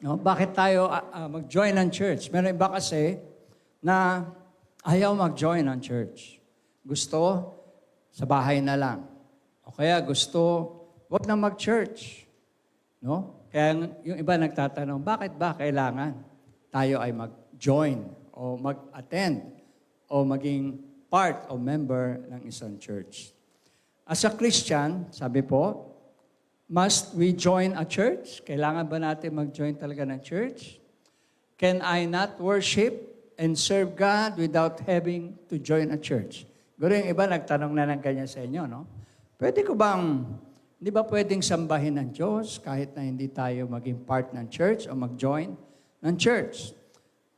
No? Bakit tayo mag-join ng church? Meron iba kasi na ayaw mag-join ng church. Gusto, sa bahay na lang. O kaya gusto, wag na mag-church. No? Kaya yung iba nagtatanong, bakit ba kailangan tayo ay mag-join o mag-attend o maging part o member ng isang church? As a Christian, sabi po, must we join a church? Kailangan ba natin mag-join talaga ng church? Can I not worship and serve God without having to join a church? Guro yung iba nagtanong na ng ganyan sa inyo, no? Hindi ba pwedeng sambahin ng Diyos kahit na hindi tayo maging part ng church o mag-join ng church?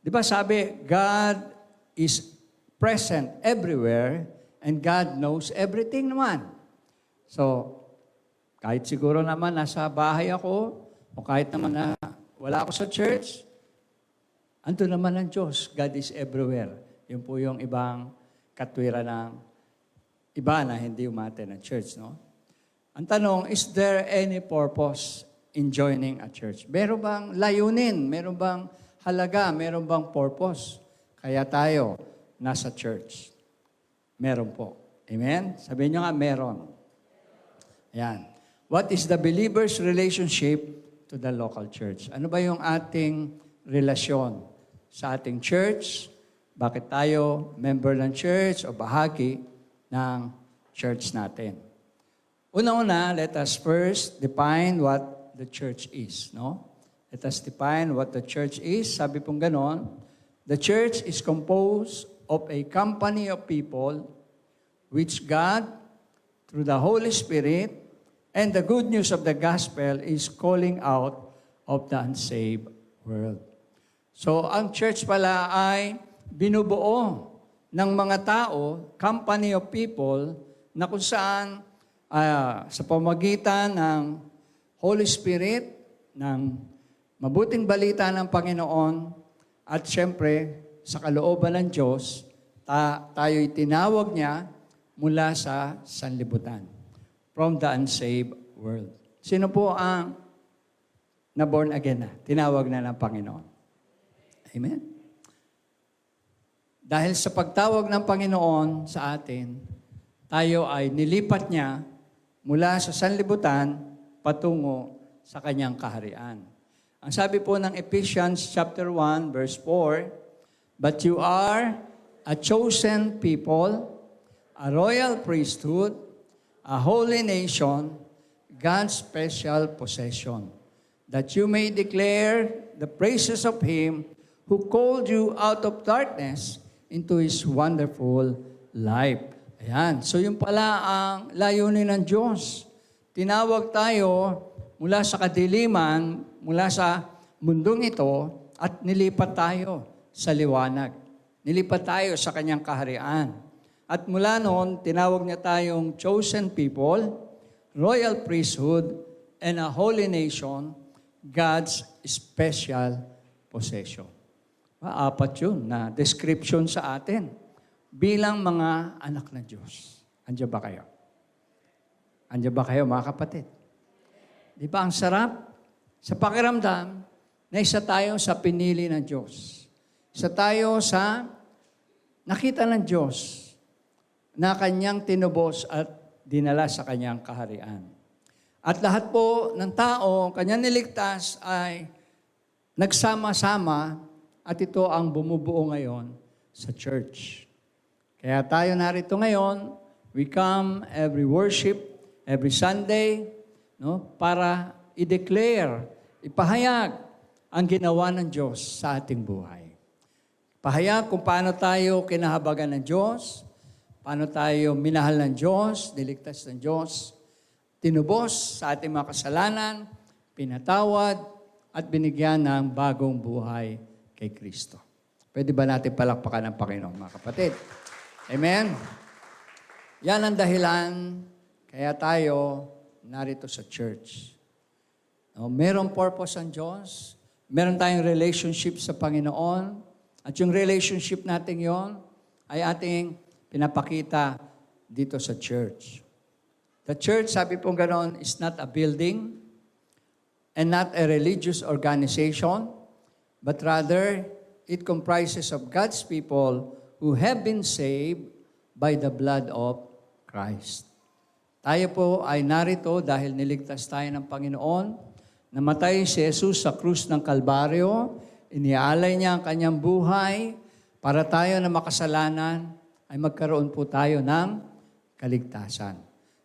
Di ba sabi, God is present everywhere and God knows everything naman. So, kahit siguro naman nasa bahay ako o kahit naman na wala ako sa church, ando naman ang Diyos. God is everywhere. Yun po yung ibang katwiran ng iba na hindi umate ng church, no? Ang tanong, is there any purpose in joining a church? Meron bang layunin? Meron bang halaga? Meron bang purpose? Kaya tayo nasa church. Meron po. Amen? Sabihin nyo nga, meron. Ayan. What is the believer's relationship to the local church? Ano ba yung ating relasyon sa ating church? Bakit tayo member ng church o bahagi ng church natin? Una-una, let us first define what the church is, no? Let us define what the church is. Sabi pong ganon, the church is composed of a company of people which God, through the Holy Spirit, and the good news of the gospel is calling out of the unsaved world. So, ang church pala ay binubuo ng mga tao, company of people, na kung saan sa pamagitan ng Holy Spirit, ng mabuting balita ng Panginoon, at syempre, sa kalooban ng Diyos, tayo'y tinawag niya mula sa sanlibutan. From the unsaved world. Sino po ang na-born again na? Tinawag na ng Panginoon. Amen? Dahil sa pagtawag ng Panginoon sa atin, tayo ay nilipat niya mula sa sanlibutan patungo sa kanyang kaharian. Ang sabi po ng Ephesians chapter 1 verse 4, but you are a chosen people, a royal priesthood, a holy nation, God's special possession, that you may declare the praises of Him who called you out of darkness into His wonderful light. Ayan. So yung pala ang layunin ng Diyos. Tinawag tayo mula sa kadiliman, mula sa mundong ito, at nilipat tayo sa liwanag. Nilipat tayo sa kanyang kaharian. At mula noon, tinawag niya tayong chosen people, royal priesthood, and a holy nation, God's special possession. Apat yun na description sa atin bilang mga anak ng Diyos. Andiyan ba kayo? Andiyan ba kayo, mga kapatid? Di ba ang sarap sa pakiramdam na isa tayo sa pinili ng Diyos. Isa tayo sa nakita ng Diyos na kanyang tinubos at dinala sa kanyang kaharian. At lahat po ng tao, kanyang niligtas ay nagsama-sama at ito ang bumubuo ngayon sa church. Kaya tayo narito ngayon, we come every worship, every Sunday, no, para i-declare, ipahayag ang ginawa ng Diyos sa ating buhay. Pahayag kung paano tayo kinahabagan ng Diyos, paano tayo minahal ng Diyos, niligtas ng Diyos, tinubos sa ating mga kasalanan, pinatawad, at binigyan ng bagong buhay kay Kristo. Pwede ba natin palakpakan ng Panginoon, mga kapatid? Amen? Yan ang dahilan kaya tayo narito sa church. No, merong purpose ang Diyos, meron tayong relationship sa Panginoon, at yung relationship natin yon ay ating pinapakita dito sa church. The church, sabi pong ganoon, is not a building and not a religious organization, but rather it comprises of God's people who have been saved by the blood of Christ. Tayo po ay narito dahil niligtas tayo ng Panginoon. Namatay si Jesus sa krus ng Kalbaryo, inialay niya ang kanyang buhay para tayo na makasalanan ay magkaroon po tayo ng kaligtasan.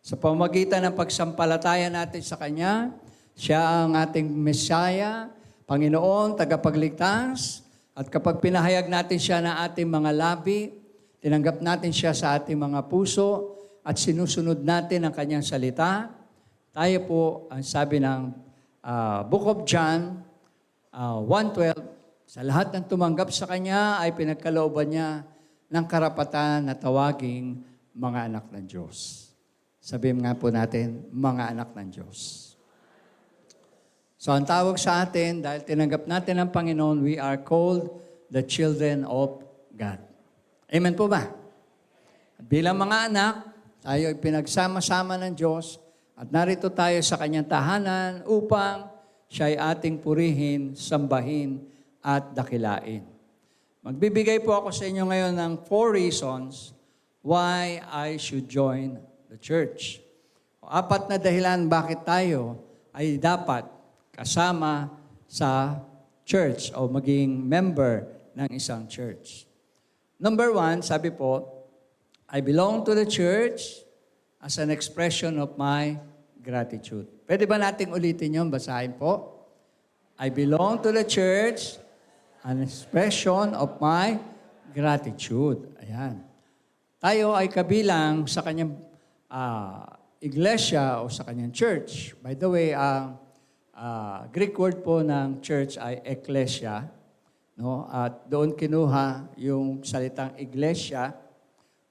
Sa pamamagitan ng pagsampalataya natin sa Kanya, siya ang ating Messiah, Panginoon, tagapagligtas, at kapag pinahayag natin siya na ating mga labi, tinanggap natin siya sa ating mga puso, at sinusunod natin ang kanyang salita, tayo po, ang sabi ng Book of John 1:12, sa lahat ng tumanggap sa kanya ay pinagkalooban niya ng karapatan na tawaging mga anak ng Diyos. Sabihin nga po natin, mga anak ng Diyos. So ang tawag sa atin, dahil tinanggap natin ang Panginoon, we are called the children of God. Amen po ba? At bilang mga anak, tayo ay pinagsama-sama ng Diyos at narito tayo sa Kanyang tahanan upang siya ay ating purihin, sambahin at dakilain. Magbibigay po ako sa inyo ngayon ng 4 reasons why I should join the church. 4 na dahilan bakit tayo ay dapat kasama sa church o maging member ng isang church. Number 1, sabi po, I belong to the church as an expression of my gratitude. Pwede ba nating ulitin yun? Basahin po. I belong to the church, an expression of my gratitude. Ayan. Tayo ay kabilang sa kanyang iglesia o sa kanyang church. By the way, ang Greek word po ng church ay ekklesia, no? At doon kinuha yung salitang iglesia,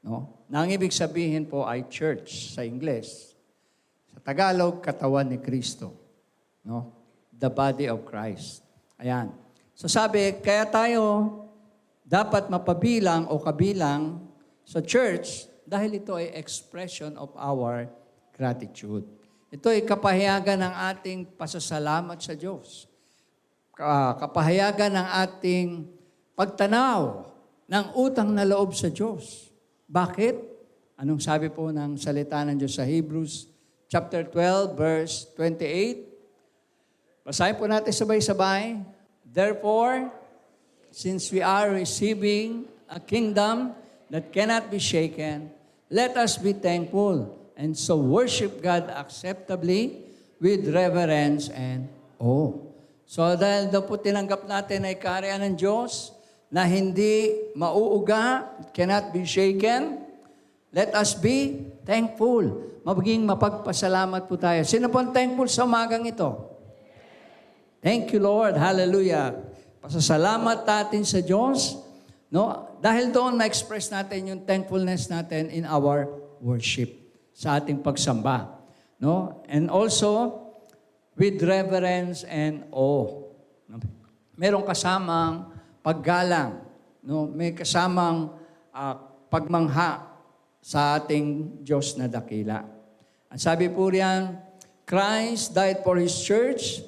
no? Na ang ibig sabihin po ay church sa Ingles. Sa Tagalog, katawan ni Kristo, no? The body of Christ. Ayan. So sabi, kaya tayo dapat mapabilang o kabilang sa church dahil ito ay expression of our gratitude. Ito ay kapahayagan ng ating pasasalamat sa Diyos. Kapahayagan ng ating pagtanaw ng utang na loob sa Diyos. Bakit? Anong sabi po ng salita ng Diyos sa Hebrews chapter 12, verse 28? Basahin po natin sabay-sabay. Therefore, since we are receiving a kingdom that cannot be shaken, let us be thankful and so worship God acceptably with reverence and awe. So dahil daw po tinanggap natin ay kaharian ng Diyos na hindi mauuga, cannot be shaken, let us be thankful. Maging mapagpasalamat po tayo. Sino po ang thankful sa umagang ito? Thank you, Lord. Hallelujah. Pasasalamat natin sa Diyos. No? Dahil doon ma-express natin yung thankfulness natin in our worship, sa ating pagsamba. No? And also, with reverence and awe. Merong kasamang paggalang. No? May kasamang pagmangha sa ating Diyos na dakila. Ang sabi po riyan, Christ died for His church,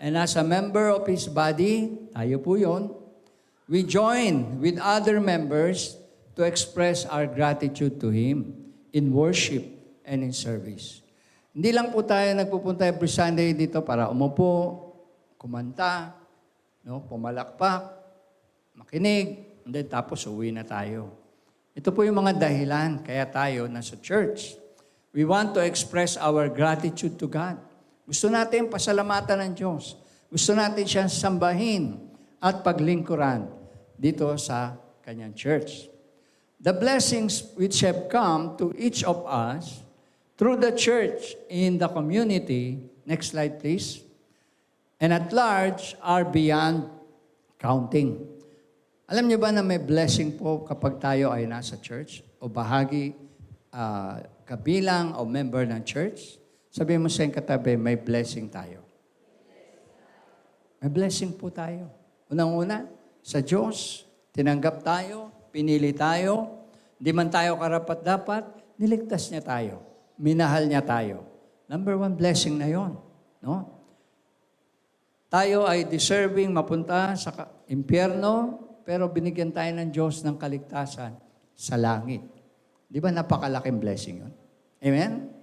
and as a member of His body, tayo po yun, we join with other members to express our gratitude to Him in worship and in service. Hindi lang po tayo nagpupunta every Sunday dito para umupo, kumanta, no, pumalakpak, makinig, and then tapos uwi na tayo. Ito po yung mga dahilan kaya tayo nasa church. We want to express our gratitude to God. Gusto natin pasalamatan ng Diyos. Gusto natin siyang sambahin at paglingkuran dito sa kanyang church. The blessings which have come to each of us through the church in the community, next slide please, and at large are beyond counting. Alam niyo ba na may blessing po kapag tayo ay nasa church o bahagi, kabilang o member ng church? Sabihin mo sa iyong katabi, may blessing tayo. May blessing po tayo. Unang-una, sa Diyos, tinanggap tayo, pinili tayo, di man tayo karapat-dapat, niligtas niya tayo. Minahal niya tayo. Number 1 blessing na yon, no? tayo ay deserving mapunta sa impyerno, pero binigyan tayo ng Diyos ng kaligtasan sa langit. Di ba napakalaking blessing yun? Amen?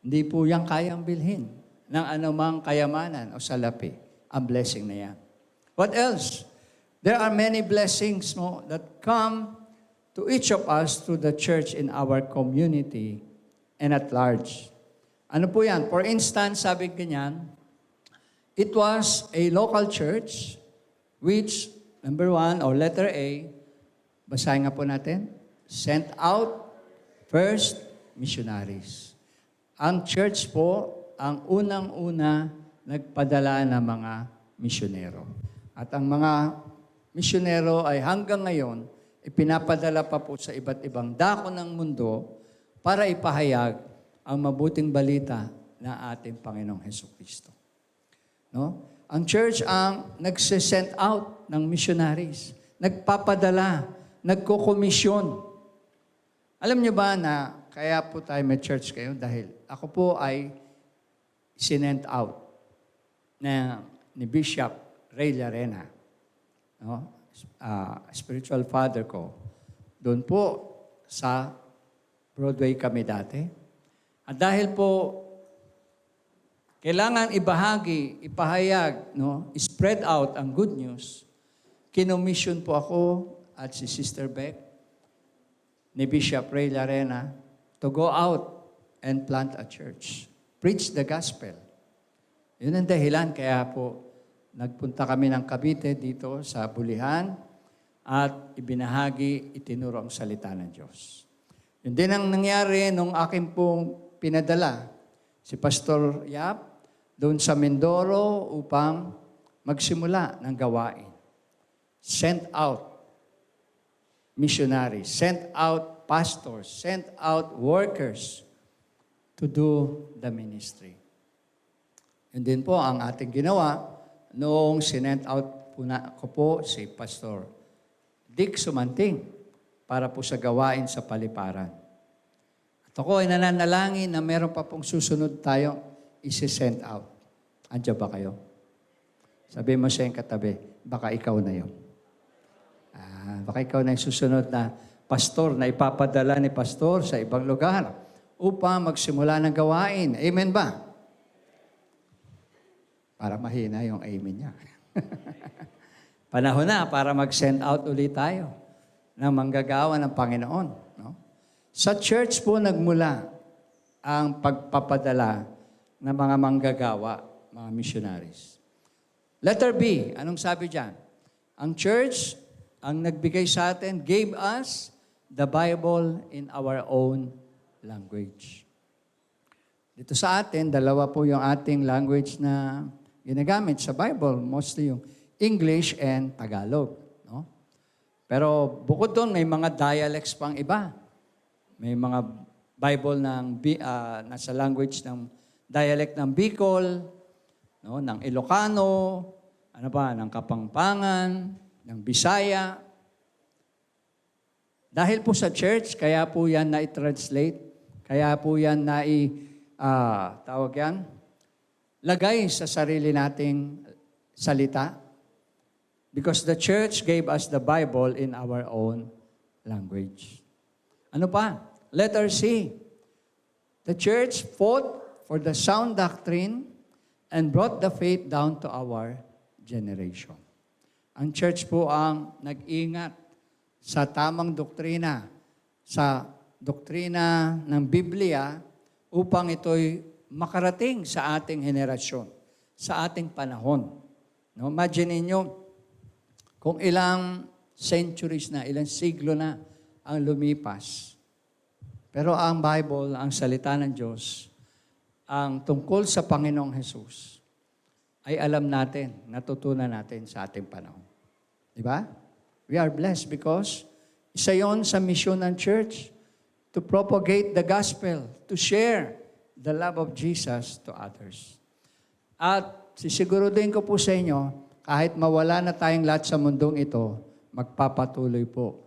Hindi po yan kayang bilhin ng anumang kayamanan o salapi. Ang blessing na yan. What else? There are many blessings that come to each of us through the church in our community and at large. Ano po yan? For instance, sabi ganyan, it was a local church which, number 1, or letter A, basahin nga po natin, sent out first missionaries. Ang church po, ang unang-una nagpadala ng mga misyonero. At ang mga misyonero ay hanggang ngayon, ipinapadala pa po sa iba't ibang dako ng mundo para ipahayag ang mabuting balita na ating Panginoong Hesukristo. No? Ang church ang nagsisend out ng missionaries, nagpapadala, nagkokomisyon. Alam niyo ba na kaya po tayo may church kayo? Dahil ako po ay sinent out ni Bishop Ray Llarena, no? Spiritual father ko. Doon po sa Broadway kami dati. At dahil po kailangan ibahagi, ipahayag, no? Spread out ang good news, kinomission po ako at si Sister Beck ni Bishop Ray Llarena to go out and plant a church. Preach the gospel. Yun ang dahilan. Kaya po, nagpunta kami ng Cavite dito sa Bulihan at ibinahagi, itinuro ang salita ng Diyos. Yun din ang nangyari nung akin pong pinadala si Pastor Yap doon sa Mindoro upang magsimula ng gawain. Sent out missionaries, sent out pastors, sent out workers to do the ministry. Yun din po ang ating ginawa noong sinent out ko po si Pastor Dick Sumanting para po sa gawain sa paliparan. At ako ay nananalangin na meron pa pong susunod tayo isi-send out. Andiyan ba kayo? Sabi mo sa iyong katabi, baka ikaw na yun. Baka ikaw na yung susunod na pastor na ipapadala ni pastor sa ibang lugar upang magsimula ng gawain. Amen ba? Para mahina yung amen niya. Panahon na para mag-send out ulit tayo ng manggagawa ng Panginoon. No? Sa church po nagmula ang pagpapadala ng mga manggagawa, mga missionaries. Letter B, anong sabi dyan? Ang church, ang nagbigay sa atin, gave us the Bible in our own language. Dito sa atin, dalawa po yung ating language na ginagamit sa Bible, mostly yung English and Tagalog. No? Pero bukod doon, may mga dialects pang iba. May mga Bible nasa language ng dialect ng Bicol, no? Ng Ilocano, ng Kapampangan, ng Bisaya. Dahil po sa church, kaya po yan na-translate, kaya po yan lagay sa sarili nating salita. Because the church gave us the Bible in our own language. Ano pa? Letter C. The church fought for the sound doctrine and brought the faith down to our generation. Ang church po ang nag-ingat sa tamang doktrina, sa doktrina ng Biblia upang ito'y makarating sa ating henerasyon, sa ating panahon. No? Imagine ninyo, kung ilang centuries na, ilang siglo na ang lumipas. Pero ang Bible, ang salita ng Diyos, ang tungkol sa Panginoong Jesus, ay alam natin, natutunan natin sa ating panahon. Di ba? We are blessed because isa yon sa mission ng church to propagate the gospel, to share the love of Jesus to others. At sisiguruduhin ko po sa inyo, kahit mawala na tayong lahat sa mundong ito, magpapatuloy po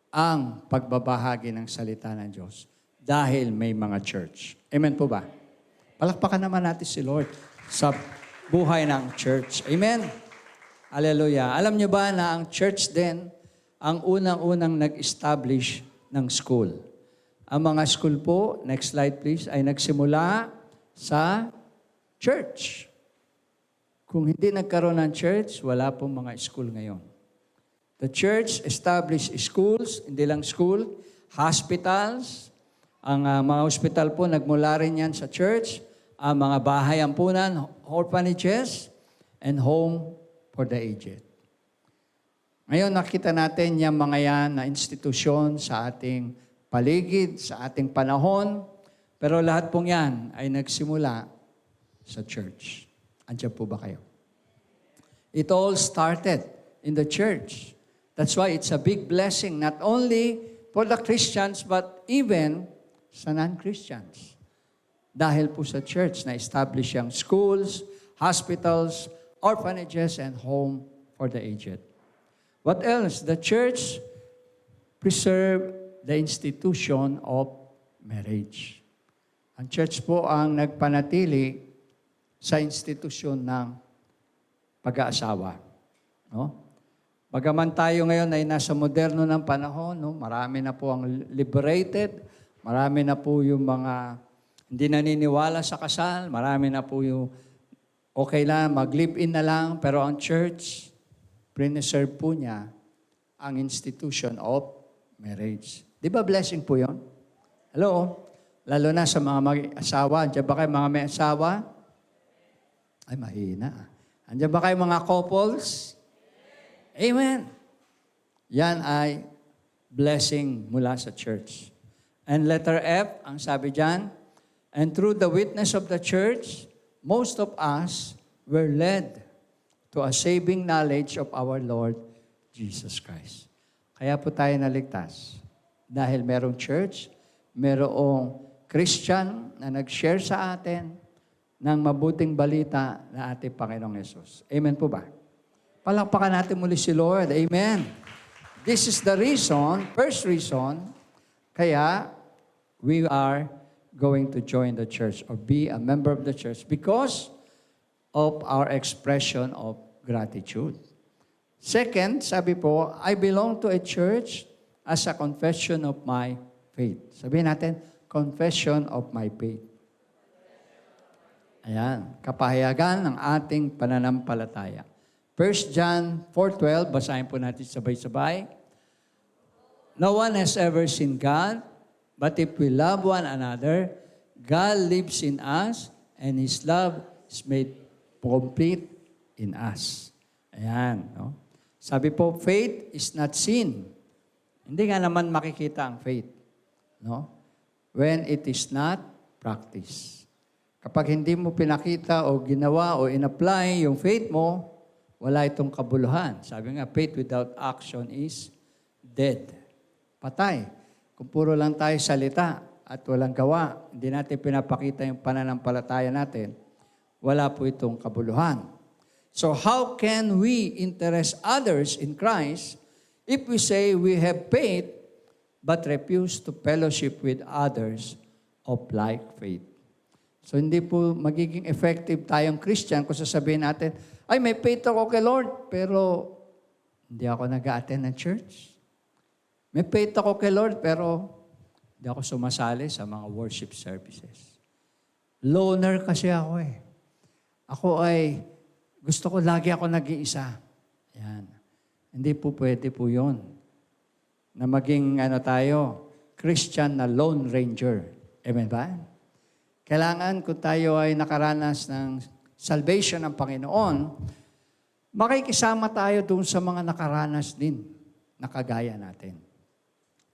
ang pagbabahagi ng salita ng Diyos dahil may mga church. Amen po ba? Palakpakan naman natin si Lord sa buhay ng church. Amen? Hallelujah. Alam niyo ba na ang church din ang unang-unang nag-establish ng school? Ang mga school po, next slide please, ay nagsimula sa church. Kung hindi nagkaroon ng church, wala pong mga school ngayon. The church established schools, hindi lang school, hospitals. Ang mga hospital po, nagmula rin yan sa church. Ang mga bahay ampunan, orphanages, and home for the aged. Ngayon, nakita natin yung mga yan na institusyon sa ating paligid, sa ating panahon. Pero lahat pong yan ay nagsimula sa church. Andiyan po ba kayo? It all started in the church. That's why it's a big blessing, not only for the Christians, but even sa non-Christians. Dahil po sa church na establish yung schools, hospitals, orphanages, and home for the aged. What else? The church preserved the institution of marriage. Ang church po ang nagpanatili sa institusyon ng pag-aasawa. No? Bagaman tayo ngayon ay nasa moderno ng panahon, no? Marami na po ang liberated, marami na po yung mga hindi naniniwala sa kasal, marami na po yung okay lang, mag-live-in na lang, pero ang church, preserve po niya ang institution of marriage. Di ba blessing po yun? Hello? Lalo na sa mga mag-asawa. Diyan ba kayo mga may asawa? Ay, mahina. Andiyan ba kayo mga couples? Amen. Yan ay blessing mula sa church. And letter F, ang sabi dyan, and through the witness of the church, most of us were led to a saving knowledge of our Lord Jesus Christ. Kaya po tayo naligtas. Dahil merong church, merong Christian na nag-share sa atin ng mabuting balita na ating Panginoong Yesus. Amen po ba? Palakpakan natin muli si Lord. Amen. This is the reason, first reason, kaya we are going to join the church or be a member of the church because of our expression of gratitude. Second, sabi po, I belong to a church as a confession of my faith. Sabihin natin, confession of my faith. Ayan, kapahayagan ng ating pananampalataya. 1 John 4:12, basahin po natin sabay-sabay. No one has ever seen God, but if we love one another, God lives in us, and His love is made complete in us. Ayan, no? Sabi po, faith is not seen. Hindi nga naman makikita ang faith, no? When it is not practiced. Kapag hindi mo pinakita o ginawa o in-apply yung faith mo, wala itong kabuluhan. Sabi nga, faith without action is dead. Patay. Kung puro lang tayo salita at walang gawa, hindi natin pinapakita yung pananampalataya natin, wala po itong kabuluhan. So how can we interest others in Christ if we say we have faith but refuse to fellowship with others of like faith? So hindi po magiging effective tayong Christian kung sasabihin natin, ay may faith ako kay Lord, pero hindi ako nag-a-attend ng church. May faith ako kay Lord, pero hindi ako sumasali sa mga worship services. Loner kasi ako eh. Ako ay, gusto ko lagi ako nag-iisa. Yan. Hindi po pwede po yun. Na maging tayo, Christian na Lone Ranger. Amen ba? Kailangan kung tayo ay nakaranas ng salvation ng Panginoon, makikisama tayo doon sa mga nakaranas din na kagaya natin.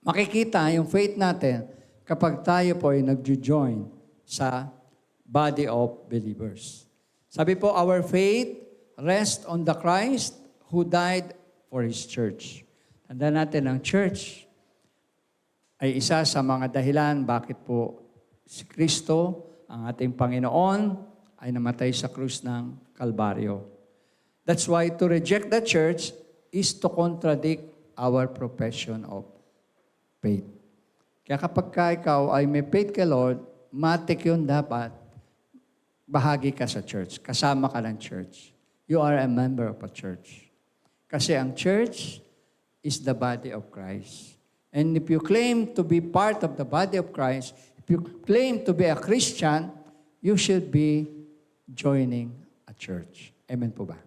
Makikita yung faith natin kapag tayo po ay nag-join sa body of believers. Sabi po, our faith rests on the Christ who died for His church. Tandaan natin, ang church ay isa sa mga dahilan bakit po si Kristo, ang ating Panginoon, ay namatay sa krus ng Kalbaryo. That's why to reject the church is to contradict our profession of faith. Kaya kapag ikaw ay may faith kay Lord, matik yun dapat bahagi ka sa church. Kasama ka ng church. You are a member of a church. Kasi ang church is the body of Christ. And if you claim to be part of the body of Christ, if you claim to be a Christian, you should be joining a church. Amen po ba?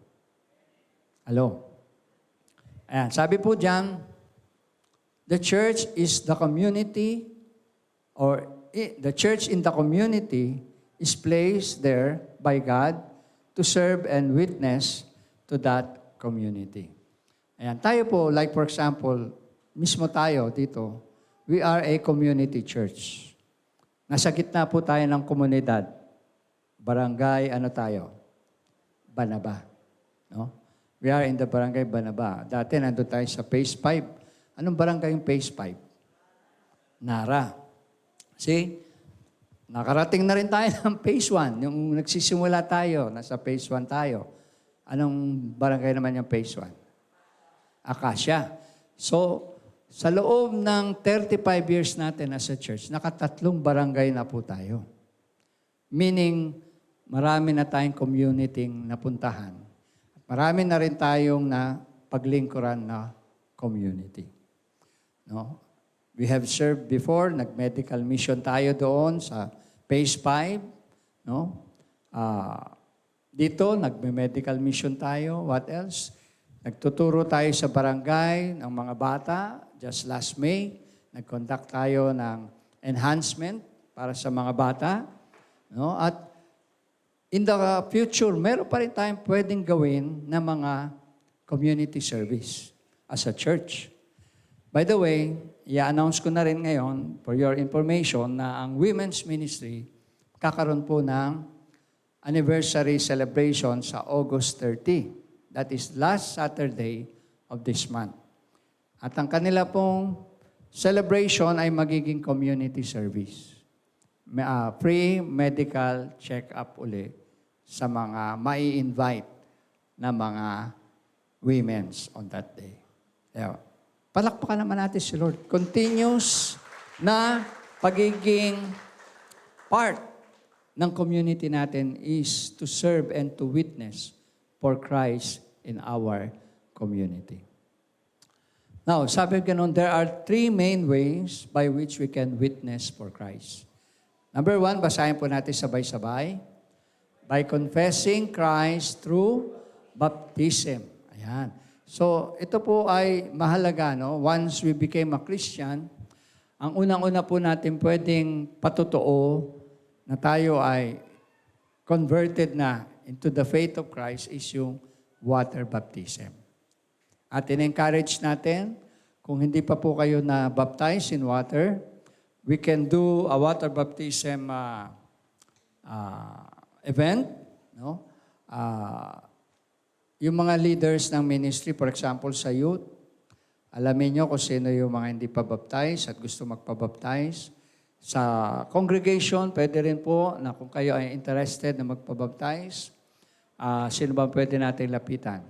Hello? Ayan, sabi po dyan, the church is the community, or the church in the community is placed there by God to serve and witness to that community. Ayan, tayo po, like for example, mismo tayo dito, we are a community church. Nasa gitna po tayo ng komunidad. Barangay, ano tayo? Banaba. No? We are in the barangay Banaba. Dati nandun tayo sa Phase 5. Anong barangay yung Phase 5? Nara. See? Nakarating na rin tayo ng Phase 1. Yung nagsisimula tayo, nasa Phase 1 tayo. Anong barangay naman yung Phase 1? Acacia. So, sa loob ng 35 years natin as a church, nakatatlong barangay na po tayo. Meaning, marami na tayong community napuntahan. Marami na rin tayong na paglingkuran na community. No? We have served before, nag-medical mission tayo doon sa Phase 5. No? Dito, nag-medical mission tayo. What else? Nagtuturo tayo sa barangay ng mga bata. Just last May, nag-conduct tayo ng enhancement para sa mga bata. No? At in the future, meron pa rin tayong pwedeng gawin na mga community service as a church. By the way, i-announce ko na rin ngayon, for your information, na ang women's ministry kakaroon po ng anniversary celebration sa August 30. That is last Saturday of this month. At ang kanila pong celebration ay magiging community service. Free medical check-up uli sa mga mai-invite na mga women's on that day. Kaya, palakpakan naman natin si Lord. Continuous na pagiging part ng community natin is to serve and to witness for Christ in our community. Now, sabi ganun, there are three main ways by which we can witness for Christ. Number one, basahin po natin sabay-sabay. By confessing Christ through baptism. Ayan. So, ito po ay mahalaga, no? Once we became a Christian, ang unang-una po natin pwedeng patotoo na tayo ay converted na into the faith of Christ is yung water baptism. At in-encourage natin, kung hindi pa po kayo na baptize in water, we can do a water baptism event. No? Yung mga leaders ng ministry, for example, sa youth, alamin nyo kung sino yung mga hindi pa baptize at gusto magpabaptize. Sa congregation, pwede rin po na kung kayo ay interested na magpabaptize, sino ba pwede natin lapitan?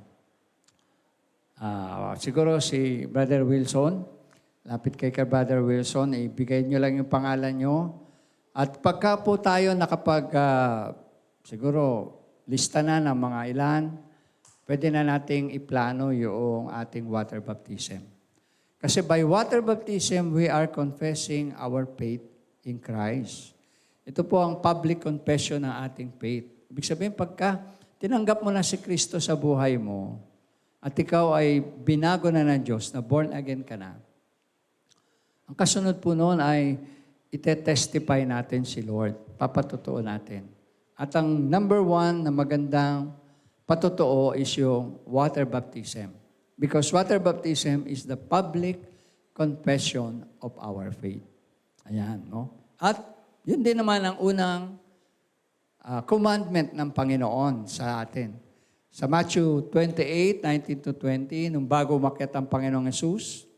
Siguro si Brother Wilson. Lapit kay Brother Wilson, ibigay nyo lang yung pangalan nyo. At pagka po tayo nakapag, siguro, lista na ng mga ilan, pwede na nating iplano yung ating water baptism. Kasi by water baptism, we are confessing our faith in Christ. Ito po ang public confession ng ating faith. Ibig sabihin, pagka tinanggap mo na si Kristo sa buhay mo, at ikaw ay binago na ng Diyos, na born again ka na, ang kasunod po noon ay ite-testify natin si Lord. Papatotoo natin. At ang number one na magandang patotoo is yung water baptism. Because water baptism is the public confession of our faith. Ayan, no? At yun din naman ang unang commandment ng Panginoon sa atin. Sa Matthew 28, 19-20, nung bago umakyat ang Panginoong Yesus,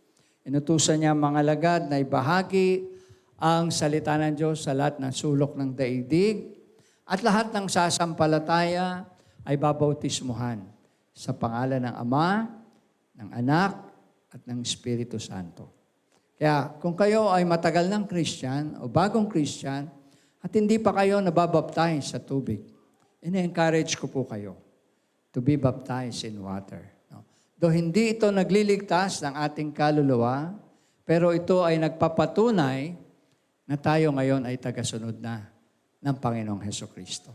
inutusan niya mga alagad na ibahagi ang salita ng Diyos sa lahat ng sulok ng daigdig at lahat ng sasampalataya ay babautismuhan sa pangalan ng Ama, ng Anak, at ng Espiritu Santo. Kaya kung kayo ay matagal ng Christian o bagong Christian at hindi pa kayo nababaptize sa tubig, ine-encourage ko po kayo to be baptized in water. No? Though hindi ito nagliligtas ng ating kaluluwa, pero ito ay nagpapatunay na tayo ngayon ay tagasunod na ng Panginoong Hesukristo.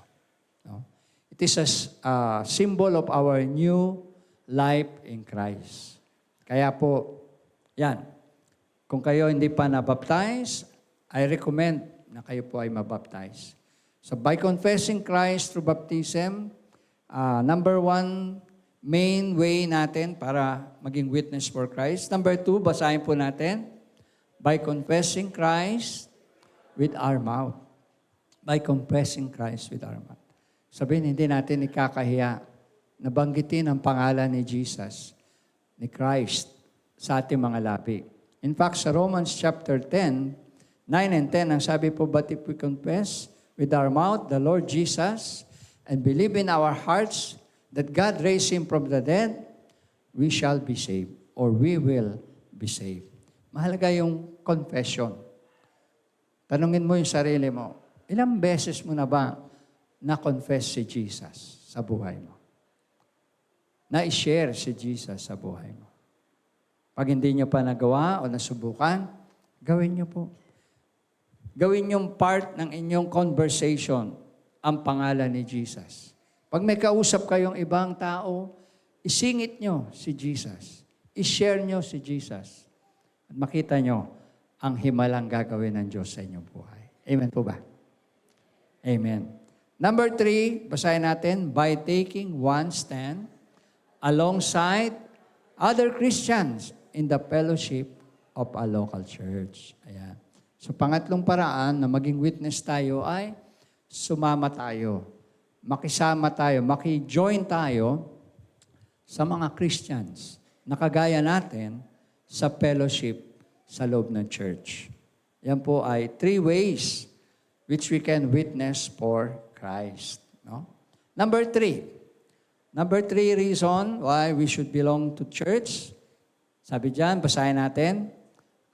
No? It is a symbol of our new life in Christ. Kaya po, yan. Kung kayo hindi pa nabaptize, I recommend na kayo po ay mabaptize. So by confessing Christ through baptism, number one, main way natin para maging witness for Christ. Number two, basahin po natin, by confessing Christ with our mouth. By confessing Christ with our mouth. Sabihin, hindi natin ikakahiya na banggitin ang pangalan ni Jesus, ni Christ, sa ating mga labi. In fact, sa Romans chapter 10, 9 and 10, ang sabi po, but if we confess with our mouth the Lord Jesus and believe in our hearts that God raised Him from the dead, we shall be saved, or we will be saved. Mahalaga yung confession. Tanungin mo yung sarili mo, ilang beses mo na ba na-confess si Jesus sa buhay mo? Na-share si Jesus sa buhay mo? Pag hindi nyo pa nagawa o nasubukan, gawin nyo po. Gawin yung part ng inyong conversation ang pangalan ni Jesus. Pag may kausap kayong ibang tao, isingit nyo si Jesus. I-share nyo si Jesus. At makita nyo ang himalang gagawin ng Diyos sa inyong buhay. Amen po ba? Amen. Number 3, basahin natin, by taking one stand alongside other Christians in the fellowship of a local church. Ayan. So, pangatlong paraan na maging witness tayo ay sumama tayo. Makisama tayo, maki-join tayo sa mga Christians na kagaya natin sa fellowship sa loob ng church. Yan po ay 3 ways which we can witness for Christ. No? Number 3 reason why we should belong to church. Sabi dyan, basahin natin,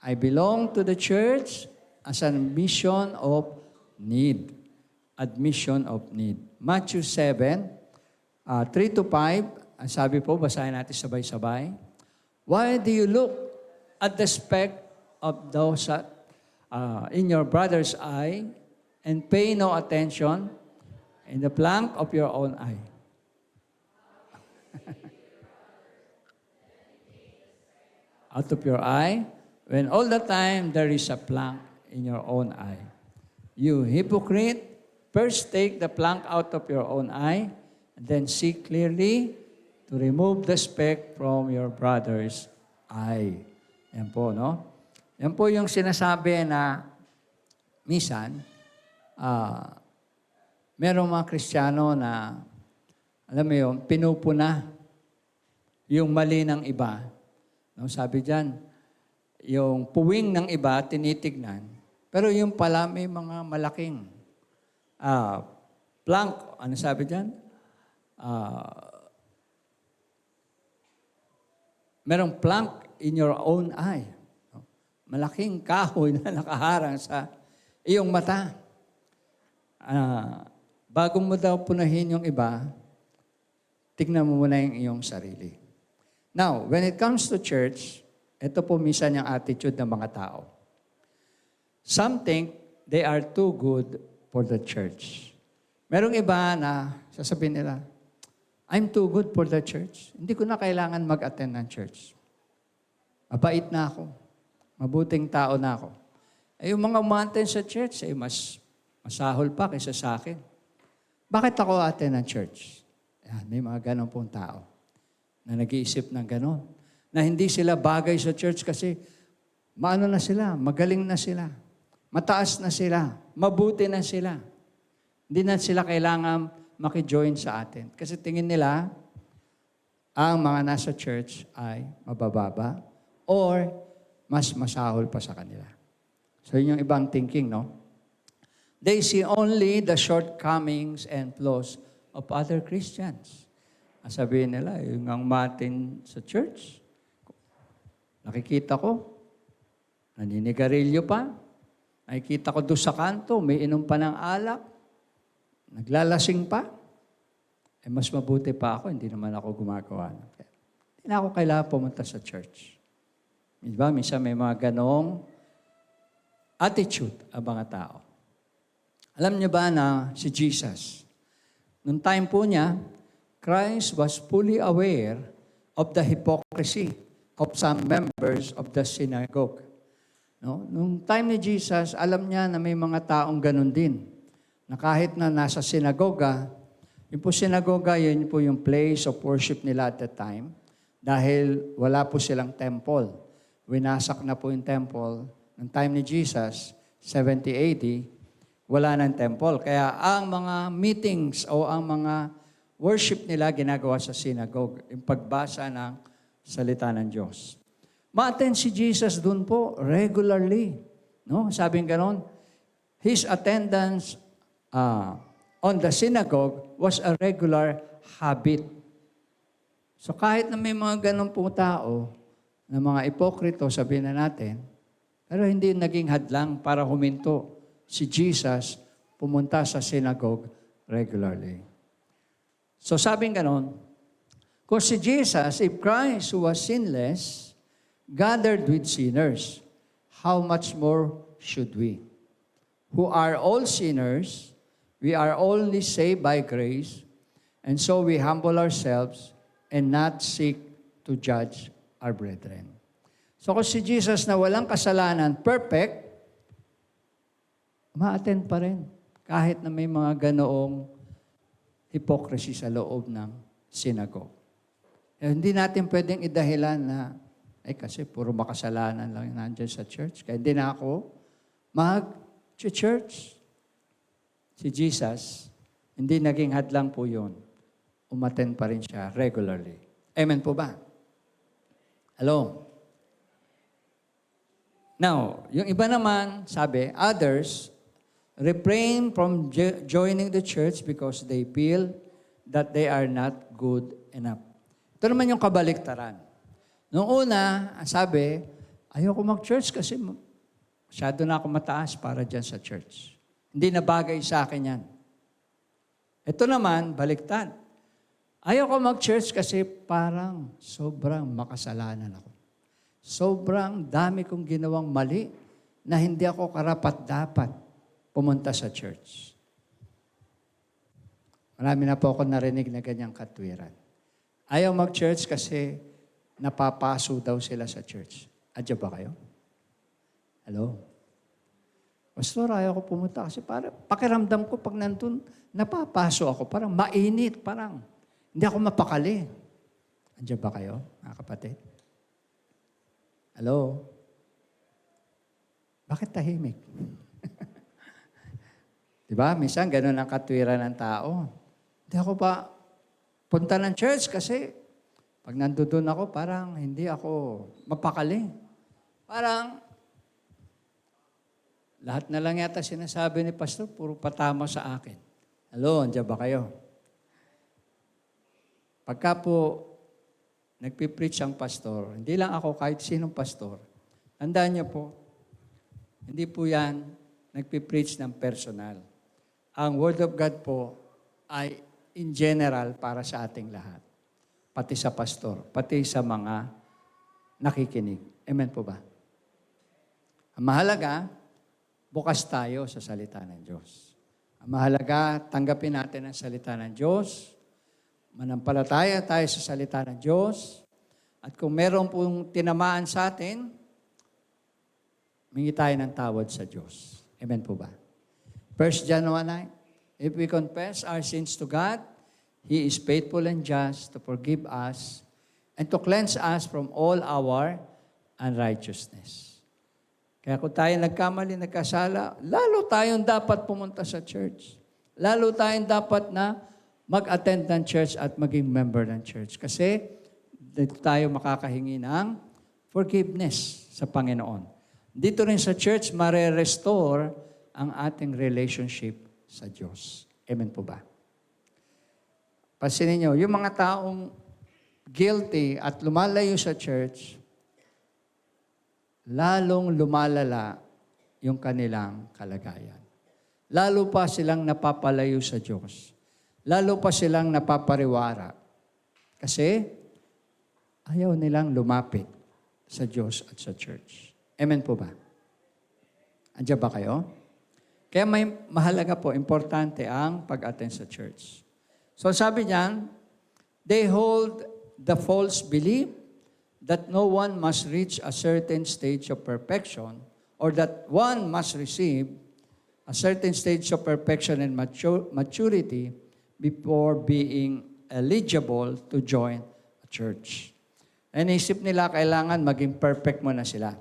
I belong to the church as an admission of need. Admission of need. Matthew 7, 3-5, ang sabi po, basahin natin sabay-sabay. Why do you look at the speck of those in your brother's eye and pay no attention in the plank of your own eye? Out of your eye, when all the time there is a plank in your own eye. You hypocrite, first take the plank out of your own eye, and then see clearly to remove the speck from your brother's eye. Yan po, no? Yan po yung sinasabi na minsan, merong mga Kristiyano na, alam mo yun, pinupuna yung mali ng iba. No, sabi dyan, yung puwing ng iba, tinitignan, pero yung pala may mga malaking plank, ano sabi dyan? Merong plank in your own eye. Malaking kahoy na nakaharang sa iyong mata. Bago mo daw punahin yung iba, tignan mo muna yung iyong sarili. Now, when it comes to church, ito po minsan yung attitude ng mga tao. Some think they are too good for the church. Merong iba na sasabihin nila, I'm too good for the church. Hindi ko na kailangan mag-attend ng church. Mabait na ako. Mabuting tao na ako. Yung mga umaten sa church, mas masahol pa kaysa sa akin. Bakit ako attend ng church? Yan, may mga ganun pong tao na nag-iisip ng ganun. Na hindi sila bagay sa church kasi maano na sila, magaling na sila, mataas na sila, mabuti na sila. Hindi na sila kailangan maki-join sa atin. Kasi tingin nila, ang mga nasa church ay mabababa or mas masahol pa sa kanila. So yun yung ibang thinking, no? They see only the shortcomings and flaws of other Christians. Sabihin nila, yung ang matin sa church, nakikita ko, naninigarilyo pa, nakikita ko doon sa kanto, may inom pa ng alak, naglalasing pa, mas mabuti pa ako, hindi naman ako gumagawa. Hindi na ako kailangan pumunta sa church. Diba? Minsan may mga ganong attitude ang mga tao. Alam niyo ba na si Jesus, noong time po niya, Christ was fully aware of the hypocrisy of some members of the synagogue. No? Nung time ni Jesus, alam niya na may mga taong ganun din. Na kahit na nasa sinagoga, yung po sinagoga, yun po yung place of worship nila at that time. Dahil wala po silang temple. Winasak na po yung temple. Nung time ni Jesus, 70 AD, wala ng temple. Kaya ang mga meetings o ang mga worship nila ginagawa sa synagogue. Yung pagbasa ng salita ng Diyos. Ma-attend si Jesus dun po regularly. No? Sabing ganon, his attendance on the synagogue was a regular habit. So kahit na may mga ganun po tao, na mga ipokrito, sabihin na natin, pero hindi naging hadlang para huminto si Jesus pumunta sa synagogue regularly. So sabing ganon, kung si Jesus, if Christ who was sinless, gathered with sinners, how much more should we? Who are all sinners, we are only saved by grace, and so we humble ourselves and not seek to judge our brethren. So kung si Jesus na walang kasalanan, perfect, ma-attend pa rin. Kahit na may mga ganoong hypocrisy sa loob ng synagogue. Hindi natin pwedeng idahilan na, kasi puro makasalanan lang nandiyan sa church. Kaya hindi na ako mag-church. Si Jesus, hindi naging hadlang po yun. Umattend pa rin siya regularly. Amen po ba? Hello? Now, yung iba naman, sabi, others refrain from joining the church because they feel that they are not good enough. Ito naman yung kabaliktaran. Noong una, sabi, ayoko mag-church kasi masyado na ako mataas para dyan sa church. Hindi na bagay sa akin yan. Ito naman, baliktad. Ayoko mag-church kasi parang sobrang makasalanan ako. Sobrang dami kong ginawang mali na hindi ako karapat-dapat pumunta sa church. Marami na po ako narinig na ganyang katwiran. Ayaw mag-church kasi napapaso daw sila sa church. Adya ba kayo? Hello? Pastor, ayaw ko pumunta kasi parang pakiramdam ko pag nandun, napapaso ako. Parang mainit, parang hindi ako mapakali. Andiyan ba kayo, mga kapatid? Hello? Bakit tahimik? Diba? Minsan, ganun ang katwiran ng tao. Hindi ako pa punta ng church kasi pag nandun ako, parang hindi ako mapakali. Parang lahat na lang yata sinasabi ni Pastor, puro patama sa akin. Hello, andiyan ba kayo? Pagka po nagpipreach ang pastor, hindi lang ako, kahit sinong pastor, tandaan niyo po, hindi po yan nagpipreach ng personal. Ang Word of God po ay in general para sa ating lahat. Pati sa pastor, pati sa mga nakikinig. Amen po ba? Ang mahalaga, bukas tayo sa salita ng Diyos. Ang mahalaga, tanggapin natin ang salita ng Diyos. Manampalataya tayo sa salita ng Diyos. At kung meron pong tinamaan sa atin, mingi tayo ng tawad sa Diyos. Amen po ba? 1 John 1:9, if we confess our sins to God, He is faithful and just to forgive us and to cleanse us from all our unrighteousness. Kaya kung tayo nagkamali, nagkasala, lalo tayong dapat pumunta sa church. Lalo tayong dapat na mag-attend ng church at maging member ng church. Kasi dito tayo makakahingi ng forgiveness sa Panginoon. Dito rin sa church, mare-restore ang ating relationship sa Diyos. Amen po ba? Pansinin nyo, yung mga taong guilty at lumalayo sa church, lalong lumalala yung kanilang kalagayan. Lalo pa silang napapalayo sa Diyos. lalo pa silang napapariwara. Kasi ayaw nilang lumapit sa Diyos at sa church. Amen po ba? Andiyan ba kayo? Kaya may mahalaga po, importante ang pag-attend sa church. So sabi niyan, they hold the false belief that no one must reach a certain stage of perfection or that one must receive a certain stage of perfection and maturity before being eligible to join a church. Naisip nila, kailangan maging perfect muna sila.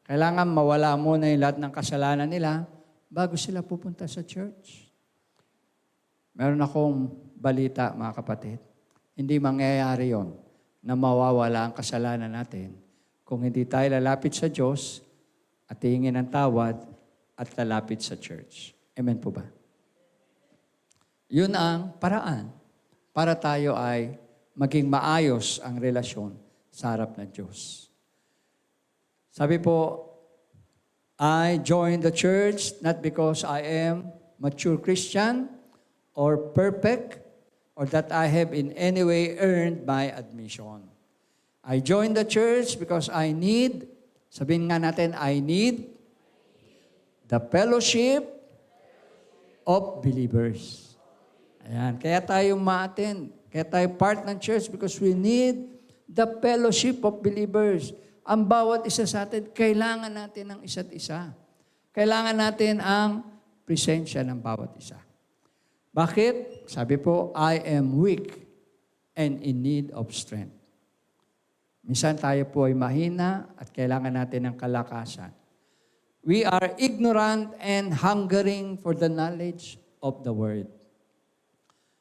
Kailangan mawala muna yung lahat ng kasalanan nila bago sila pupunta sa church. Meron akong balita, mga kapatid. Hindi mangyayari yon na mawawala ang kasalanan natin kung hindi tayo lalapit sa Diyos at hingin ng tawad at lalapit sa church. Amen po ba? Yun ang paraan para tayo ay maging maayos ang relasyon sa harap ng Diyos. Sabi po, I joined the church not because I am mature Christian or perfect or that I have in any way earned my admission. I joined the church because I need, sabihin nga natin, I need the fellowship of believers. Ayan, kaya tayo ma-attend, kaya tayo part ng church because we need the fellowship of believers. Ang bawat isa sa atin, kailangan natin ng isa't isa. Kailangan natin ang presensya ng bawat isa. Bakit? Sabi po, I am weak and in need of strength. Minsan tayo po ay mahina at kailangan natin ng kalakasan. We are ignorant and hungering for the knowledge of the Word.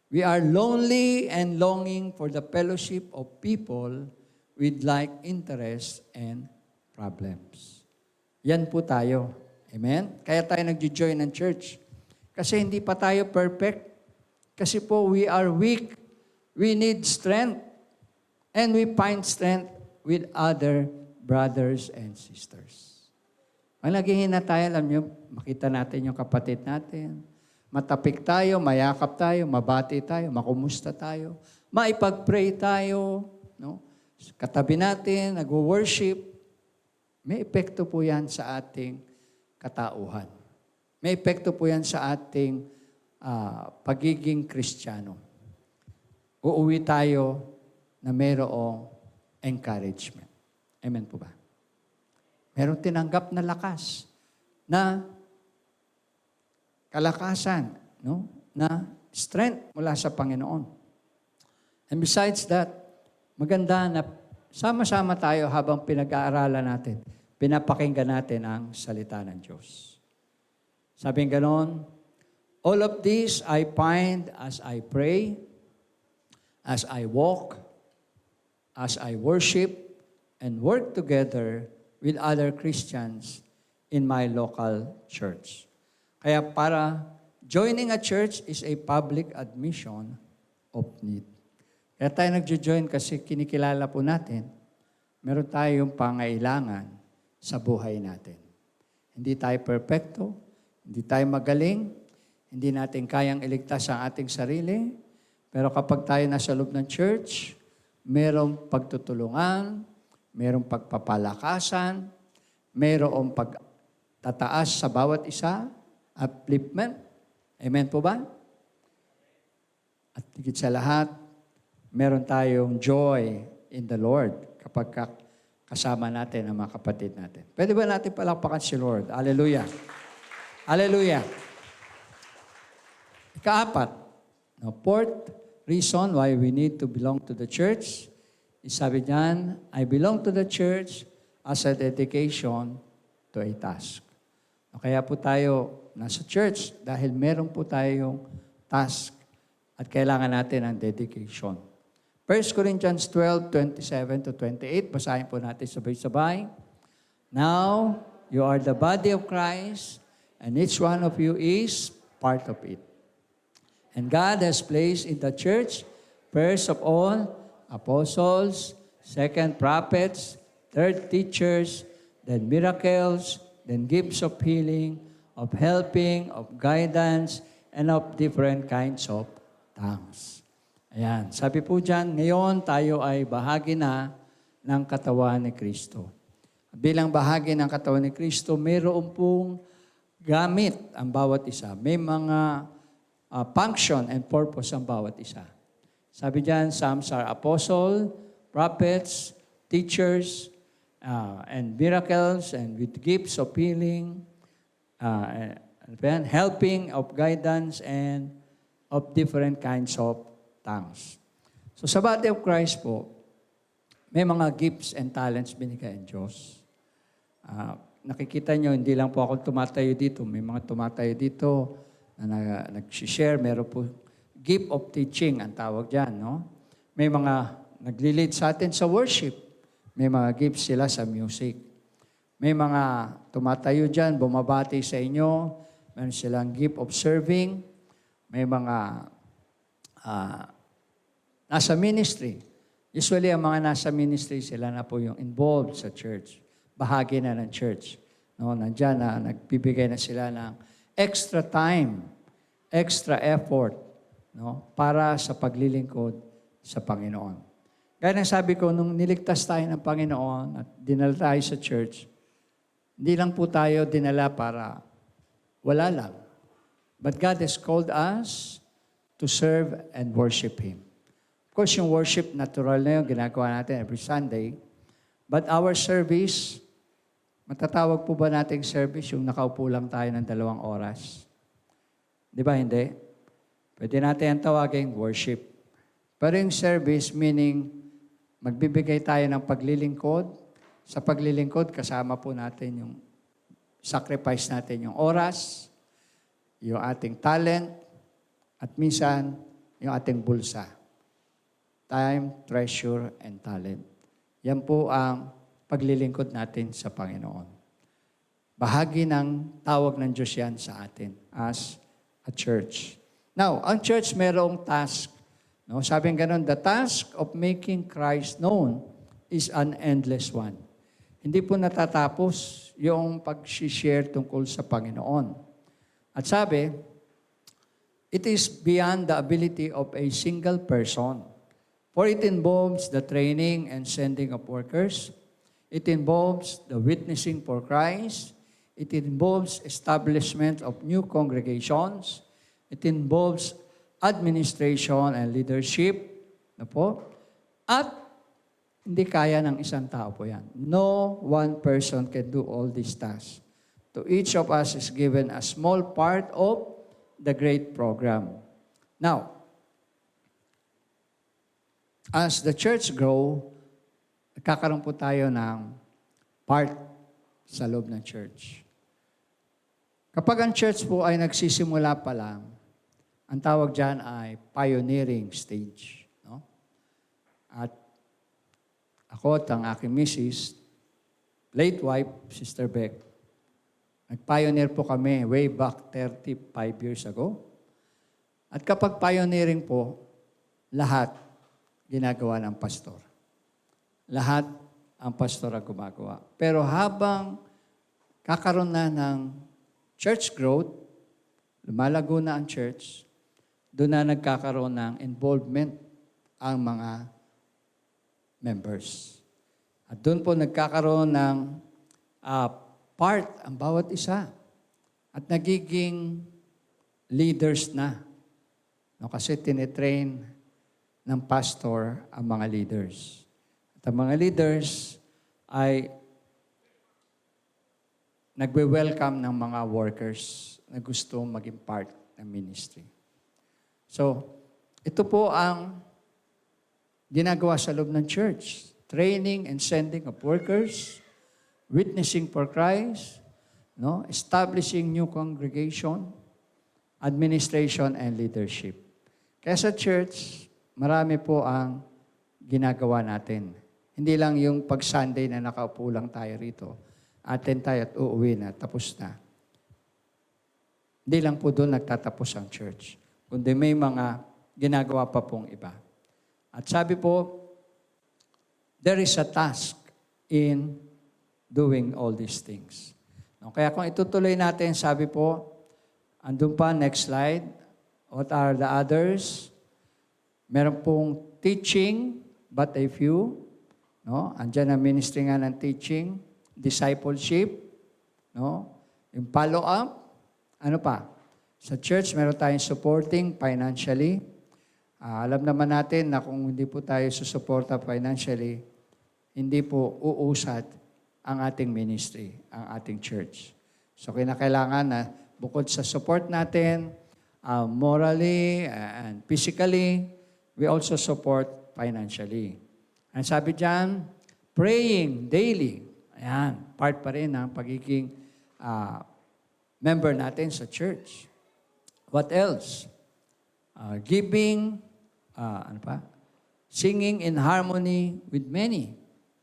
We are lonely and longing for the fellowship of people with like interests and problems. Yan po tayo. Amen? Kaya tayo nag-join ng church. Kasi hindi pa tayo perfect. Kasi po, we are weak. We need strength. And we find strength with other brothers and sisters. Ang naghihina tayo, alam nyo, makita natin yung kapatid natin. Matapik tayo, mayakap tayo, mabati tayo, makumusta tayo, maipag-pray tayo, no? Katabi natin, nag-worship. May epekto po yan sa ating katauhan. May epekto po yan sa ating pagiging Kristiyano. Uuwi tayo na mayroong encouragement. Amen po ba? Merong tinanggap na lakas, na kalakasan, no? Na strength mula sa Panginoon. And besides that, maganda na sama-sama tayo habang pinag-aaralan natin, pinapakinggan natin ang salita ng Diyos. Sabing ganon, all of this I find as I pray, as I walk, as I worship, and work together with other Christians in my local church. Kaya para joining a church is a public admission of need. Kaya tayo nagjo-join kasi kinikilala po natin, meron tayong pangailangan sa buhay natin. Hindi tayo perfecto, hindi tayo magaling, hindi natin kayang iligtas ang ating sarili, pero kapag tayo nasa loob ng church, merong pagtutulungan, merong pagpapalakasan, merong pagtataas sa bawat isa, upliftment. Amen po ba? At higit sa lahat, meron tayong joy in the Lord kapag kasama natin ang mga kapatid natin. Pwede ba natin palakpakan si Lord? Hallelujah. Hallelujah. Ikaapat, fourth reason why we need to belong to the church is sabi niyan, I belong to the church as a dedication to a task. Kaya po tayo nasa church dahil meron po tayong task at kailangan natin ng dedication. 1 Corinthians 12:27 to 28, basahin po natin sabay-sabay. Now, you are the body of Christ, and each one of you is part of it. And God has placed in the church, first of all, apostles, second, prophets, third, teachers, then miracles, then gifts of healing, of helping, of guidance, and of different kinds of tongues. Ayan. Sabi po dyan, ngayon tayo ay bahagi na ng katawan ni Kristo. Bilang bahagi ng katawan ni Kristo, mayroon pong gamit ang bawat isa. May mga function and purpose ang bawat isa. Sabi dyan, some are apostle, prophets, teachers, and miracles, and with gifts of healing, helping, of guidance, and of different kinds of tongues. So sa body of Christ po, may mga gifts and talents binigay ang Diyos. Nakikita nyo, hindi lang po ako tumatayo dito. May mga tumatayo dito na nag-share. Meron po gift of teaching, ang tawag dyan. No? May mga nagli-lead sa atin sa worship. May mga gifts sila sa music. May mga tumatayo dyan, bumabati sa inyo. Meron silang gift of serving. May mga nasa ministry. Usually, ang mga nasa ministry, sila na po yung involved sa church. Bahagi na ng church. No, nandiyan na, nagbibigay na sila ng extra time, extra effort, no, para sa paglilingkod sa Panginoon. Kaya nang sabi ko, nung niligtas tayo ng Panginoon at dinala tayo sa church, hindi lang po tayo dinala para wala lang. But God has called us to serve and worship Him. Of course, yung worship, natural na yun, ginagawa natin every Sunday. But our service, matatawag po ba nating service yung nakaupo lang tayo ng 2 oras? Di ba hindi? Pwede natin ang tawagin worship. Pero yung service, meaning magbibigay tayo ng paglilingkod. Sa paglilingkod, kasama po natin yung sacrifice natin yung oras, yung ating talent, at minsan, yung ating bulsa. Time, treasure, and talent. Yan po ang paglilingkod natin sa Panginoon. Bahagi ng tawag ng Diyos yan sa atin as a church. Now, ang church mayroong task. No? Sabi nga ganun, the task of making Christ known is an endless one. Hindi po natatapos yung pag-share tungkol sa Panginoon. At sabi, it is beyond the ability of a single person. For it involves the training and sending of workers. It involves the witnessing for Christ. It involves establishment of new congregations. It involves administration and leadership. Na po? At hindi kaya ng isang tao po yan. No one person can do all these tasks. To each of us is given a small part of the great program. Now, as the church grow, nagkakaroon po tayo ng part sa loob ng church. Kapag ang church po ay nagsisimula pa lang, ang tawag dyan ay pioneering stage. No? At ako at ang aking misis, late wife, Sister Beck, nag-pioneer po kami way back 35 years ago. At kapag pioneering po, lahat ginagawa ng pastor. Lahat ang pastor ang gumagawa. Pero habang kakaroon na ng church growth, lumalago na ang church, doon na nagkakaroon ng involvement ang mga members. At doon po nagkakaroon ng part ang bawat isa. At nagiging leaders na. No, kasi tinetrain ng pastor ang mga leaders. At ang mga leaders ay nagwe-welcome ng mga workers na gusto maging part ng ministry. So, ito po ang ginagawa sa loob ng church. Training and sending of workers, witnessing for Christ, no? Establishing new congregation, administration, and leadership. Kaya sa church, marami po ang ginagawa natin. Hindi lang yung pag-Sunday na nakaupo lang tayo rito. Attend tayo at uuwi na, tapos na. Hindi lang po doon nagtatapos ang church. Kundi may mga ginagawa pa pong iba. At sabi po, there is a task in doing all these things. No, kaya kung itutuloy natin, sabi po, andun pa, next slide, what are the others? Meron pong teaching, but a few. No? Andiyan ang ministry nga ng teaching, discipleship, no? Yung follow-up, ano pa? Sa church, meron tayong supporting financially. Alam naman natin na kung hindi po tayo susuporta financially, hindi po uusad ang ating ministry, ang ating church. So kinakailangan na bukod sa support natin, morally and physically, we also support financially. Ang sabi diyan, praying daily. Ayan, part pa rin ng pagiging member natin sa church. What else? Giving, ano pa? Singing in harmony with many.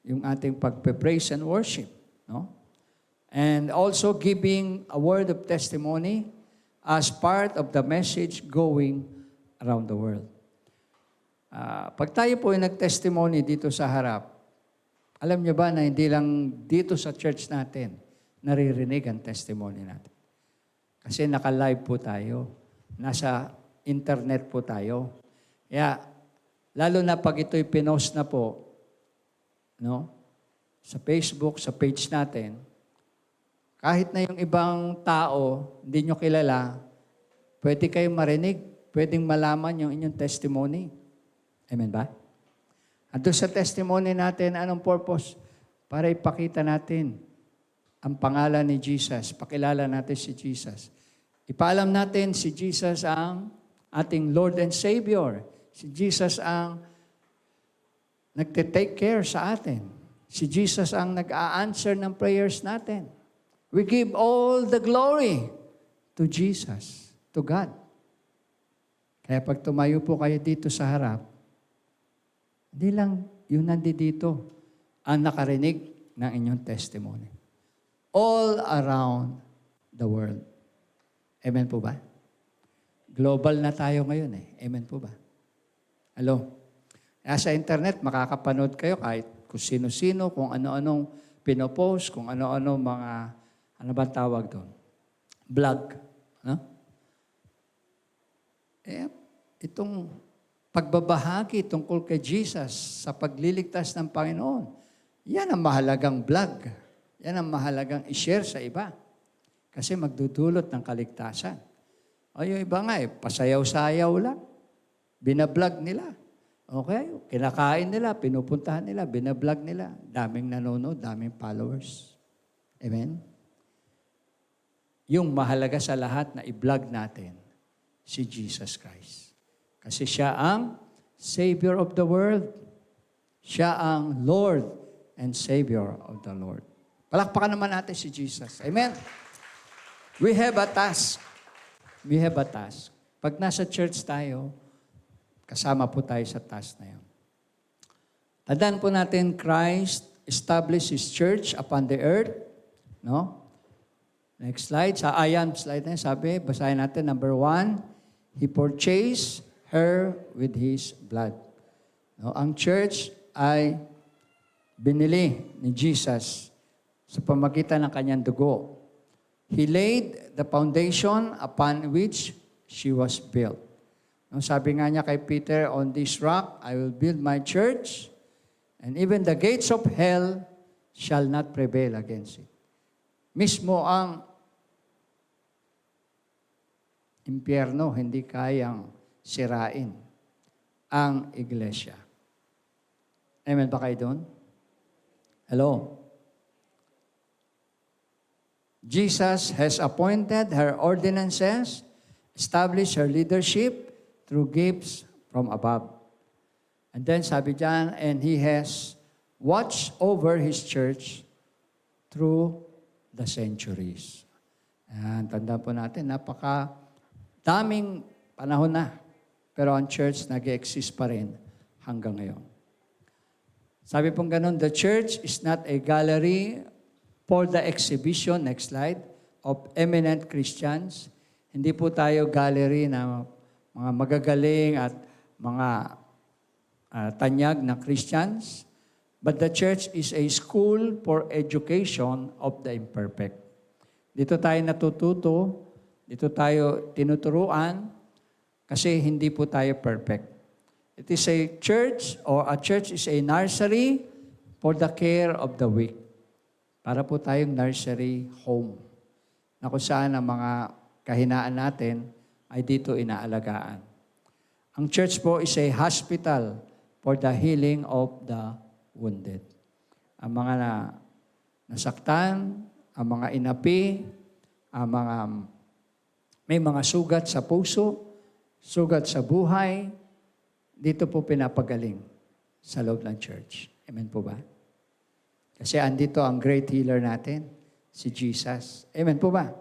Yung ating pagpe-praise and worship. No? And also giving a word of testimony as part of the message going around the world. Pag tayo po ay nag-testimony dito sa harap, alam niyo ba na hindi lang dito sa church natin naririnig ang testimony natin? Kasi naka-live po tayo. Nasa internet po tayo. Kaya, lalo na pag ito'y pinost na po, no? Sa Facebook, sa page natin, kahit na yung ibang tao, hindi nyo kilala, pwede kayong marinig, pwedeng malaman yung inyong testimony. Amen ba? At doon sa testimony natin, anong purpose? Para ipakita natin ang pangalan ni Jesus. Pakilala natin si Jesus. Ipaalam natin si Jesus ang ating Lord and Savior. Si Jesus ang nagte-take care sa atin. Si Jesus ang nag-a-answer ng prayers natin. We give all the glory to Jesus, to God. Kaya pag tumayo po kayo dito sa harap, hindi lang yung nandito ang nakarinig ng inyong testimony. All around the world. Amen po ba? Global na tayo ngayon eh. Amen po ba? Hello? Kaya sa internet, makakapanood kayo kahit kung sino-sino, kung ano-anong pinopost, kung ano-ano mga, ano ba tawag doon? Vlog. No? Itong pagbabahagi tungkol kay Jesus sa pagliligtas ng Panginoon, yan ang mahalagang vlog. Yan ang mahalagang i-share sa iba. Kasi magdudulot ng kaligtasan. O yung iba nga pasayaw-sayaw lang. Binablog nila. Okay? Kinakain nila, pinupuntahan nila, binablog nila. Daming nanonood, daming followers. Amen? Yung mahalaga sa lahat na i-vlog natin, si Jesus Christ. Kasi siya ang Savior of the world. Siya ang Lord and Savior of the Lord. Palakpakan naman natin si Jesus. Amen? We have a task. We have a task. Pag nasa church tayo, kasama po tayo sa task na yun. Tandaan po natin, Christ established His church upon the earth. No? Next slide. Sa slide na yun, sabi, basahin natin, number 1, He purchased her with His blood. No? Ang church ay binili ni Jesus sa pamagitan ng kanyang dugo. He laid the foundation upon which she was built. No? Sabi nga niya kay Peter, on this rock I will build my church, and even the gates of hell shall not prevail against it. Mismo ang impyerno hindi kayang sirain ang iglesia. Amen ba kayo doon? Hello? Jesus has appointed her ordinances, established her leadership through gifts from above. And then sabi diyan, and He has watched over His church through the centuries. And tandaan po natin, daming panahon na. Pero ang church nag-exist pa rin hanggang ngayon. Sabi pong ganun, the church is not a gallery for the exhibition, next slide, of eminent Christians. Hindi po tayo gallery na mga magagaling at mga tanyag na Christians. But the church is a school for education of the imperfect. Dito tayo natututo, dito tayo tinuturuan, kasi hindi po tayo perfect. It is a church, or a church is a nursery for the care of the weak. Para po tayong nursery home na kung saan ang mga kahinaan natin ay dito inaalagaan. Ang church po is a hospital for the healing of the wounded. Ang mga nasaktan, ang mga inapi, ang mga may mga sugat sa puso, sugat sa buhay, dito po pinapagaling sa loob ng church. Amen po ba? Kasi andito ang great healer natin, si Jesus. Amen po ba?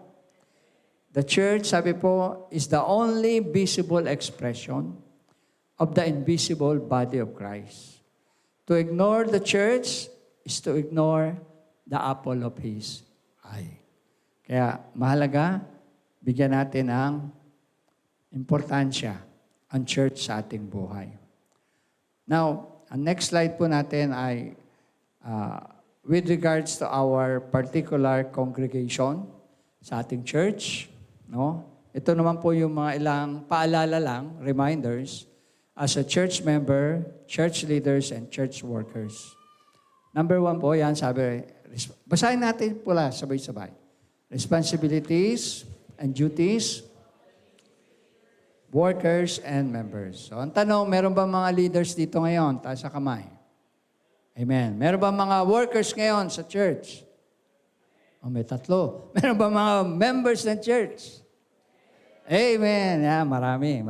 The church, sabi po, is the only visible expression of the invisible body of Christ. To ignore the church is to ignore the apple of His eye. Kaya mahalaga, bigyan natin ng importansya ang church sa ating buhay. Now, ang next slide po natin ay with regards to our particular congregation sa ating church. No? Ito naman po yung mga ilang paalala lang, reminders, as a church member, church leaders, and church workers. Number 1 po, yan sabi, basahin natin pula sabay-sabay. Responsibilities and duties, workers and members. So, ang tanong, meron ba mga leaders dito ngayon? Taas sa kamay. Amen. Meron ba mga workers ngayon sa church? Oh, may 3. Meron ba mga members ng church? Amen. Yeah, marami.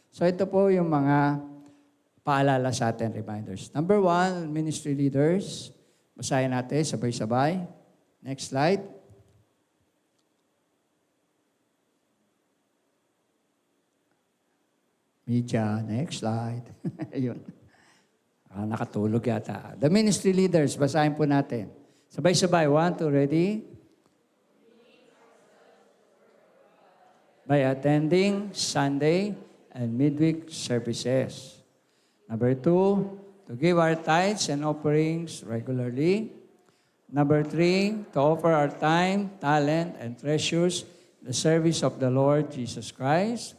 So, ito po yung mga paalala sa atin, reminders. Number 1, ministry leaders. Basahin natin, sabay-sabay. Next slide. Media, next slide. Ayun. Nakatulog yata. The ministry leaders, basahin po natin. Sabay-sabay. 1, 2, ready? By attending Sunday and midweek services. Number 2, to give our tithes and offerings regularly. Number 3, to offer our time, talent, and treasures in the service of the Lord Jesus Christ.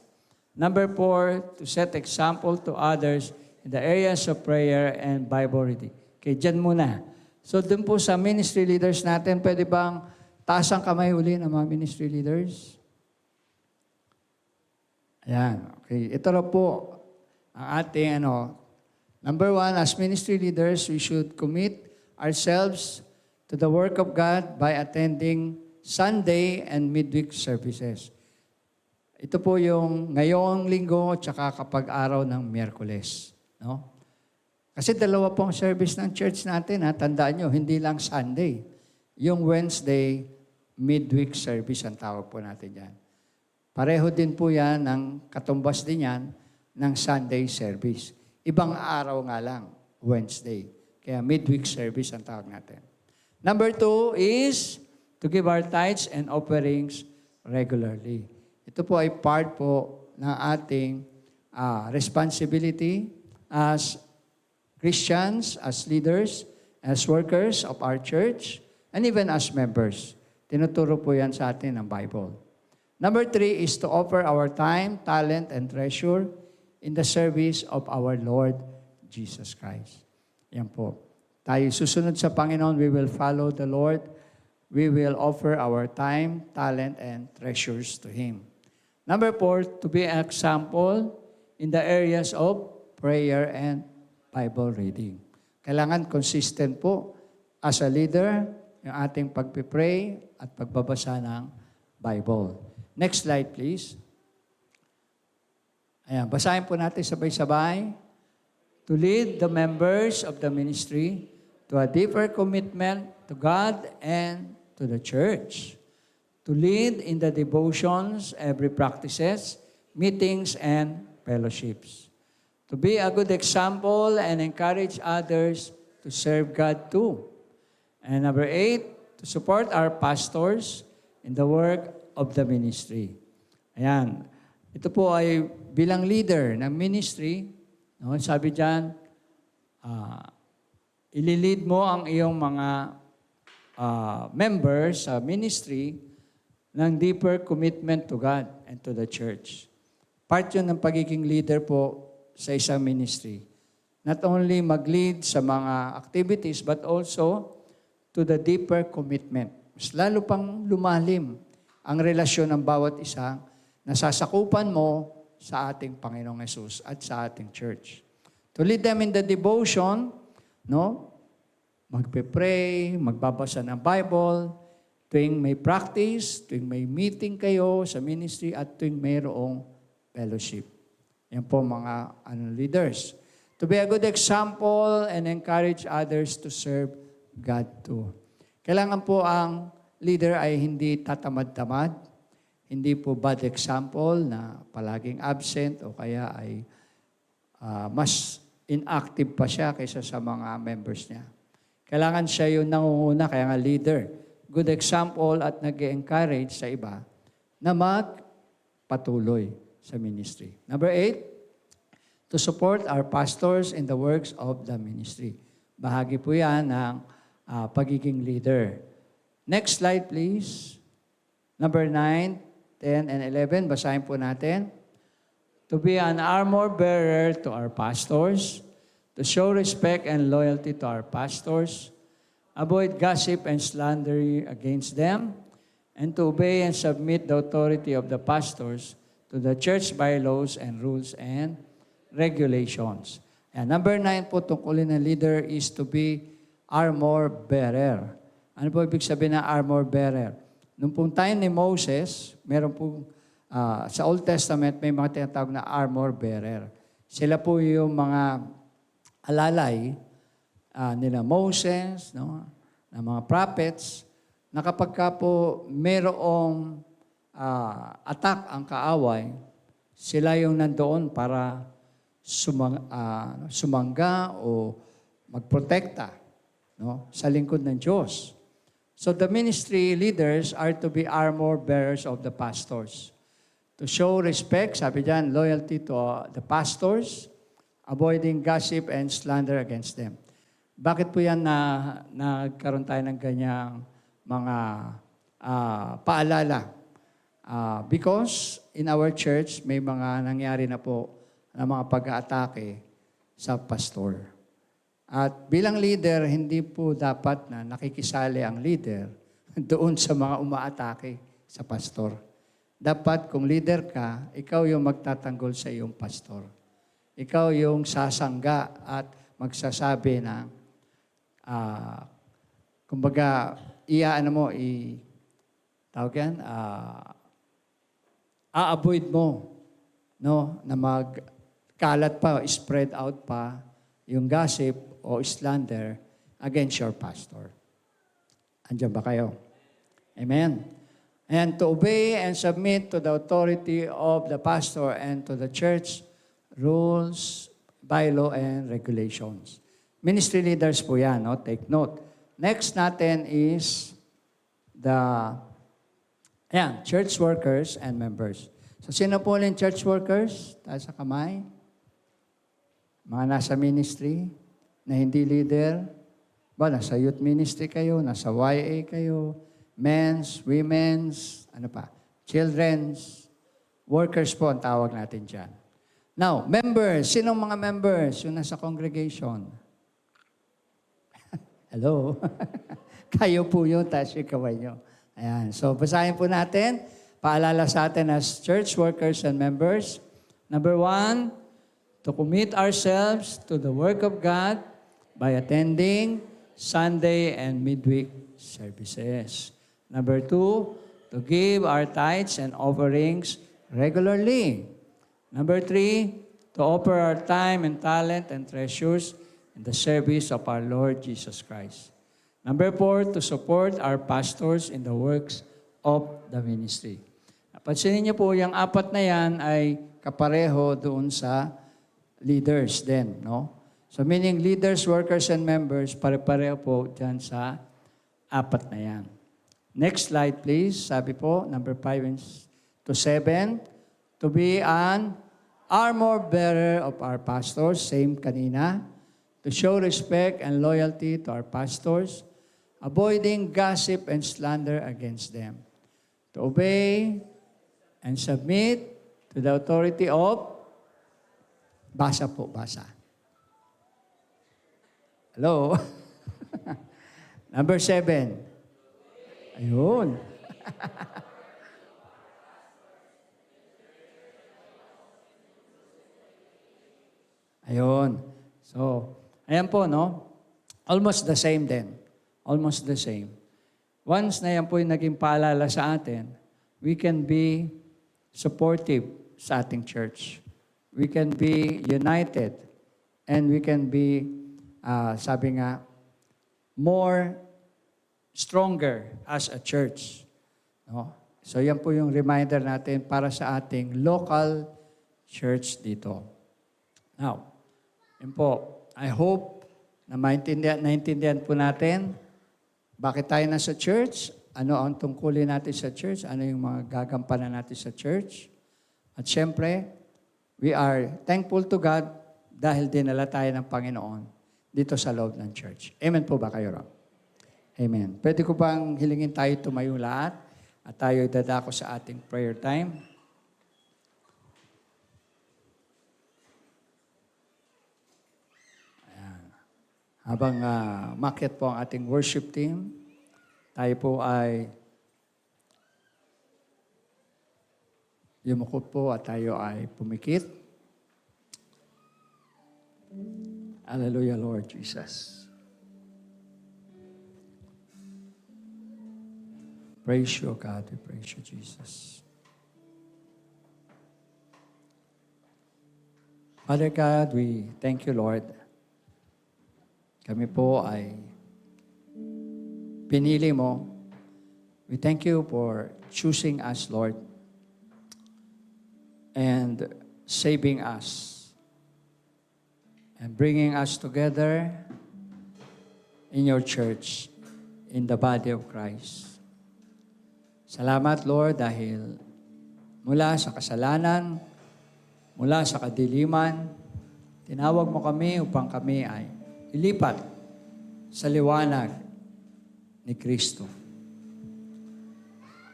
Number 4, to set example to others in the areas of prayer and Bible reading. Okay, dyan muna. So, dun po sa ministry leaders natin, pwede bang taas ang kamay uli ng mga ministry leaders? Ayan. Okay, ito na po ang ating Number 1, as ministry leaders, we should commit ourselves to the work of God by attending Sunday and midweek services. Ito po yung ngayong linggo tsaka kapag araw ng Miyerkules. No? Kasi 2 pong service ng church natin. Tandaan nyo, hindi lang Sunday. Yung Wednesday, midweek service ang tawag po natin yan. Pareho din po yan, ng katumbas din yan, ng Sunday service. Ibang araw nga lang, Wednesday. Kaya midweek service ang tawag natin. Number 2 is to give our tithes and offerings regularly. Ito po ay part po ng ating responsibility as Christians, as leaders, as workers of our church, and even as members. Tinuturo po yan sa atin ng Bible. Number 3 is to offer our time, talent, and treasure in the service of our Lord Jesus Christ. Yan po. Tayo susunod sa Panginoon, we will follow the Lord. We will offer our time, talent, and treasures to Him. Number 4, to be an example in the areas of prayer and Bible reading. Kailangan consistent po as a leader yung ating pagpipray at pagbabasa ng Bible. Next slide, please. Ayan, basahin po natin sabay-sabay. To lead the members of the ministry to a deeper commitment to God and to the church. To lead in the devotions, every practices, meetings, and fellowships. To be a good example and encourage others to serve God too. And number 8, to support our pastors in the work of the ministry. Ayan. Ito po ay bilang leader ng ministry, no, sabi dyan, ililid mo ang iyong mga members sa ministry ng deeper commitment to God and to the church. Part yun ng pagiging leader po sa isang ministry. Not only mag-lead sa mga activities, but also to the deeper commitment. Mas lalo pang lumalim ang relasyon ng bawat isa na sasakupan mo sa ating Panginoong Hesus at sa ating church. To lead them in the devotion, no? Magpe-pray, magbabasa ng Bible, tuwing may practice, tuwing may meeting kayo sa ministry, at tuwing mayroong fellowship. Yan po mga leaders. To be a good example and encourage others to serve God too. Kailangan po ang leader ay hindi tatamad-tamad, hindi po bad example na palaging absent o kaya ay mas inactive pa siya kaysa sa mga members niya. Kailangan siya yung nangunguna, kaya nga leader. Good example at nag-encourage sa iba na magpatuloy sa ministry. Number 8, to support our pastors in the works of the ministry. Bahagi po yan ng pagiging leader. Next slide, please. Number 9, 10, and 11. Basahin po natin. To be an armor bearer to our pastors, to show respect and loyalty to our pastors, avoid gossip and slander against them, and to obey and submit the authority of the pastors to the church bylaws and rules and regulations. And number 9 po, tungkulin ng leader is to be armor bearer. Ano po ibig sabihin ng armor bearer? Nung pong time ni Moses, meron pong, sa Old Testament, may mga tinatawag na armor bearer. Sila po yung mga alalay nila Moses, no, ng mga prophets, na kapag ka po mayroong attack ang kaaway, sila yung nandoon para sumangga o magprotekta, no, sa lingkod ng Diyos. So the ministry leaders are to be armor bearers of the pastors. To show respect, sabi diyan, loyalty to the pastors, avoiding gossip and slander against them. Bakit po yan na nagkaroon tayo ng ganyang mga paalala? Because in our church, may mga nangyari na po na mga pag-aatake sa pastor. At bilang leader, hindi po dapat na nakikisali ang leader doon sa mga umaatake sa pastor. Dapat kung leader ka, ikaw yung magtatanggol sa iyong pastor. Ikaw yung sasangga at magsasabi na, kumbaga, a-avoid mo, no, na magkalat pa, spread out pa yung gossip o slander against your pastor. Andiyan ba kayo? Amen. And to obey and submit to the authority of the pastor and to the church rules, bylaw, and regulations. Ministry leaders po yan, no? Take note. Next natin is church workers and members. So, sino po ulit church workers? Taas sa kamay. Mga nasa ministry na hindi leader. Nasa youth ministry kayo, nasa YA kayo, men's, women's, children's, workers po ang tawag natin dyan. Now, members. Sinong mga members? Yung nasa congregation. Hello? Kayo po yun, taas yung kamay nyo. Ayan. So, basahin po natin. Paalala sa atin as church workers and members. Number 1, to commit ourselves to the work of God by attending Sunday and midweek services. Number 2, to give our tithes and offerings regularly. Number 3, to offer our time and talent and treasures in the service of our Lord Jesus Christ. Number 4, to support our pastors in the works of the ministry. Pansinin niyo po, yung 4 na yan ay kapareho doon sa leaders din, no? So meaning leaders, workers, and members, pare-pareho po dyan sa 4 na yan. Next slide, please. Sabi po, number 5 to 7, to be an armor bearer of our pastors, same kanina, to show respect and loyalty to our pastors, avoiding gossip and slander against them, to obey and submit to the authority of Basa po, basa. Hello? Number 7. Ayun. Ayun. So, ayan po, no? Almost the same din. Almost the same. Once na yan po yung naging paalala sa atin, we can be supportive sa ating church. We can be united. And we can be, sabi nga, more stronger as a church. No? So yan po yung reminder natin para sa ating local church dito. Now, yun po, I hope na naintindihan po natin bakit tayo nasa church, ano ang tungkulin natin sa church, ano yung mga gagampanan natin sa church. At syempre, we are thankful to God dahil dinala tayo ng Panginoon dito sa loob ng church. Amen po ba kayo, Rob? Amen. Pwede ko bang hilingin tayo tumayo lahat at tayo dadako sa ating prayer time? Habang umakyat po ang ating worship team, tayo po ay yumukot po at tayo ay pumikit. Hallelujah, Lord Jesus. Praise you, God. We praise you, Jesus. Father God, we thank you, Lord. Kami po ay pinili mo. We thank you for choosing us, Lord, and saving us, and bringing us together in your church, in the body of Christ. Salamat, Lord, dahil mula sa kasalanan, mula sa kadiliman, tinawag mo kami upang kami ay ilipat sa liwanag ni Kristo.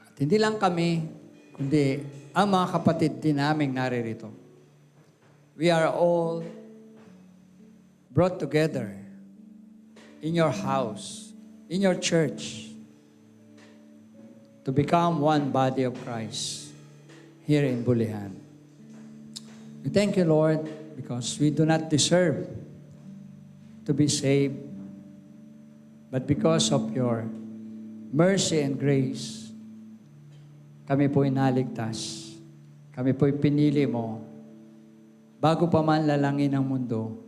At hindi lang kami, kundi ang mga kapatid din naming naririto. We are all brought together in your house, in your church, to become one body of Christ here in Bulihan. We thank you, Lord, because we do not deserve to be saved, but because of your mercy and grace, kami po'y naligtas. Kami po'y pinili mo. Bago pa man lalangin ang mundo,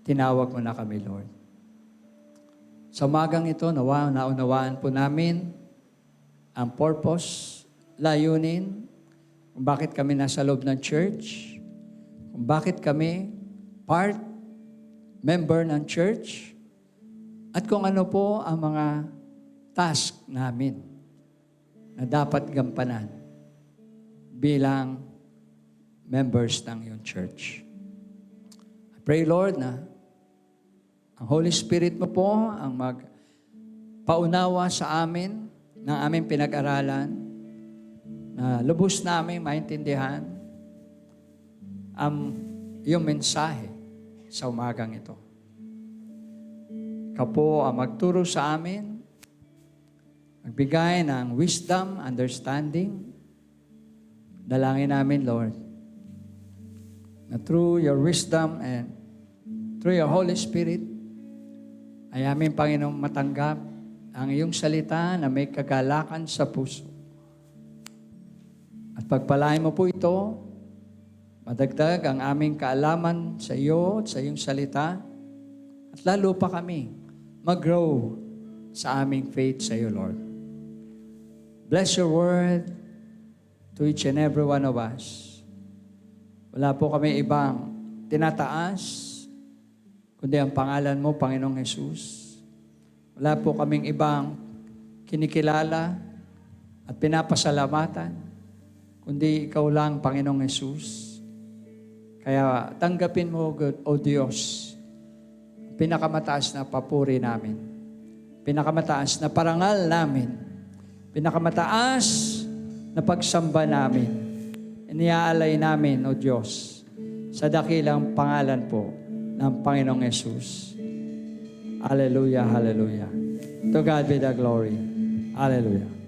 tinawag mo na kami, Lord. Sa umagang ito, naunawaan po namin ang purpose, layunin, kung bakit kami nasa loob ng church, kung bakit kami member ng church, at kung ano po ang mga task namin na dapat gampanan bilang members ng iyong church. I pray, Lord, na ang Holy Spirit mo po ang magpaunawa sa amin ng aming pinag-aralan na lubos namin maintindihan ang iyong mensahe sa umagang ito. Ikaw po ang magturo sa amin, magbigay ng wisdom, understanding. Dalangin namin, Lord, na through your wisdom and through your Holy Spirit, ay aming Panginoong matanggap ang iyong salita na may kagalakan sa puso. At pagpalain mo po ito, madagdag ang aming kaalaman sa iyo at sa iyong salita, at lalo pa kami mag-grow sa aming faith sa iyo, Lord. Bless your word to each and every one of us. Wala po kami ibang tinataas, kundi ang pangalan mo, Panginoong Jesus. Wala po kaming ibang kinikilala at pinapasalamatan, kundi ikaw lang, Panginoong Jesus. Kaya tanggapin mo, O Diyos, pinakamataas na papuri namin, pinakamataas na parangal namin, pinakamataas na pagsamba namin, iniaalay namin, O Diyos, sa dakilang pangalan po ng Panginoong Yesus. Hallelujah, hallelujah. To God be the glory. Hallelujah.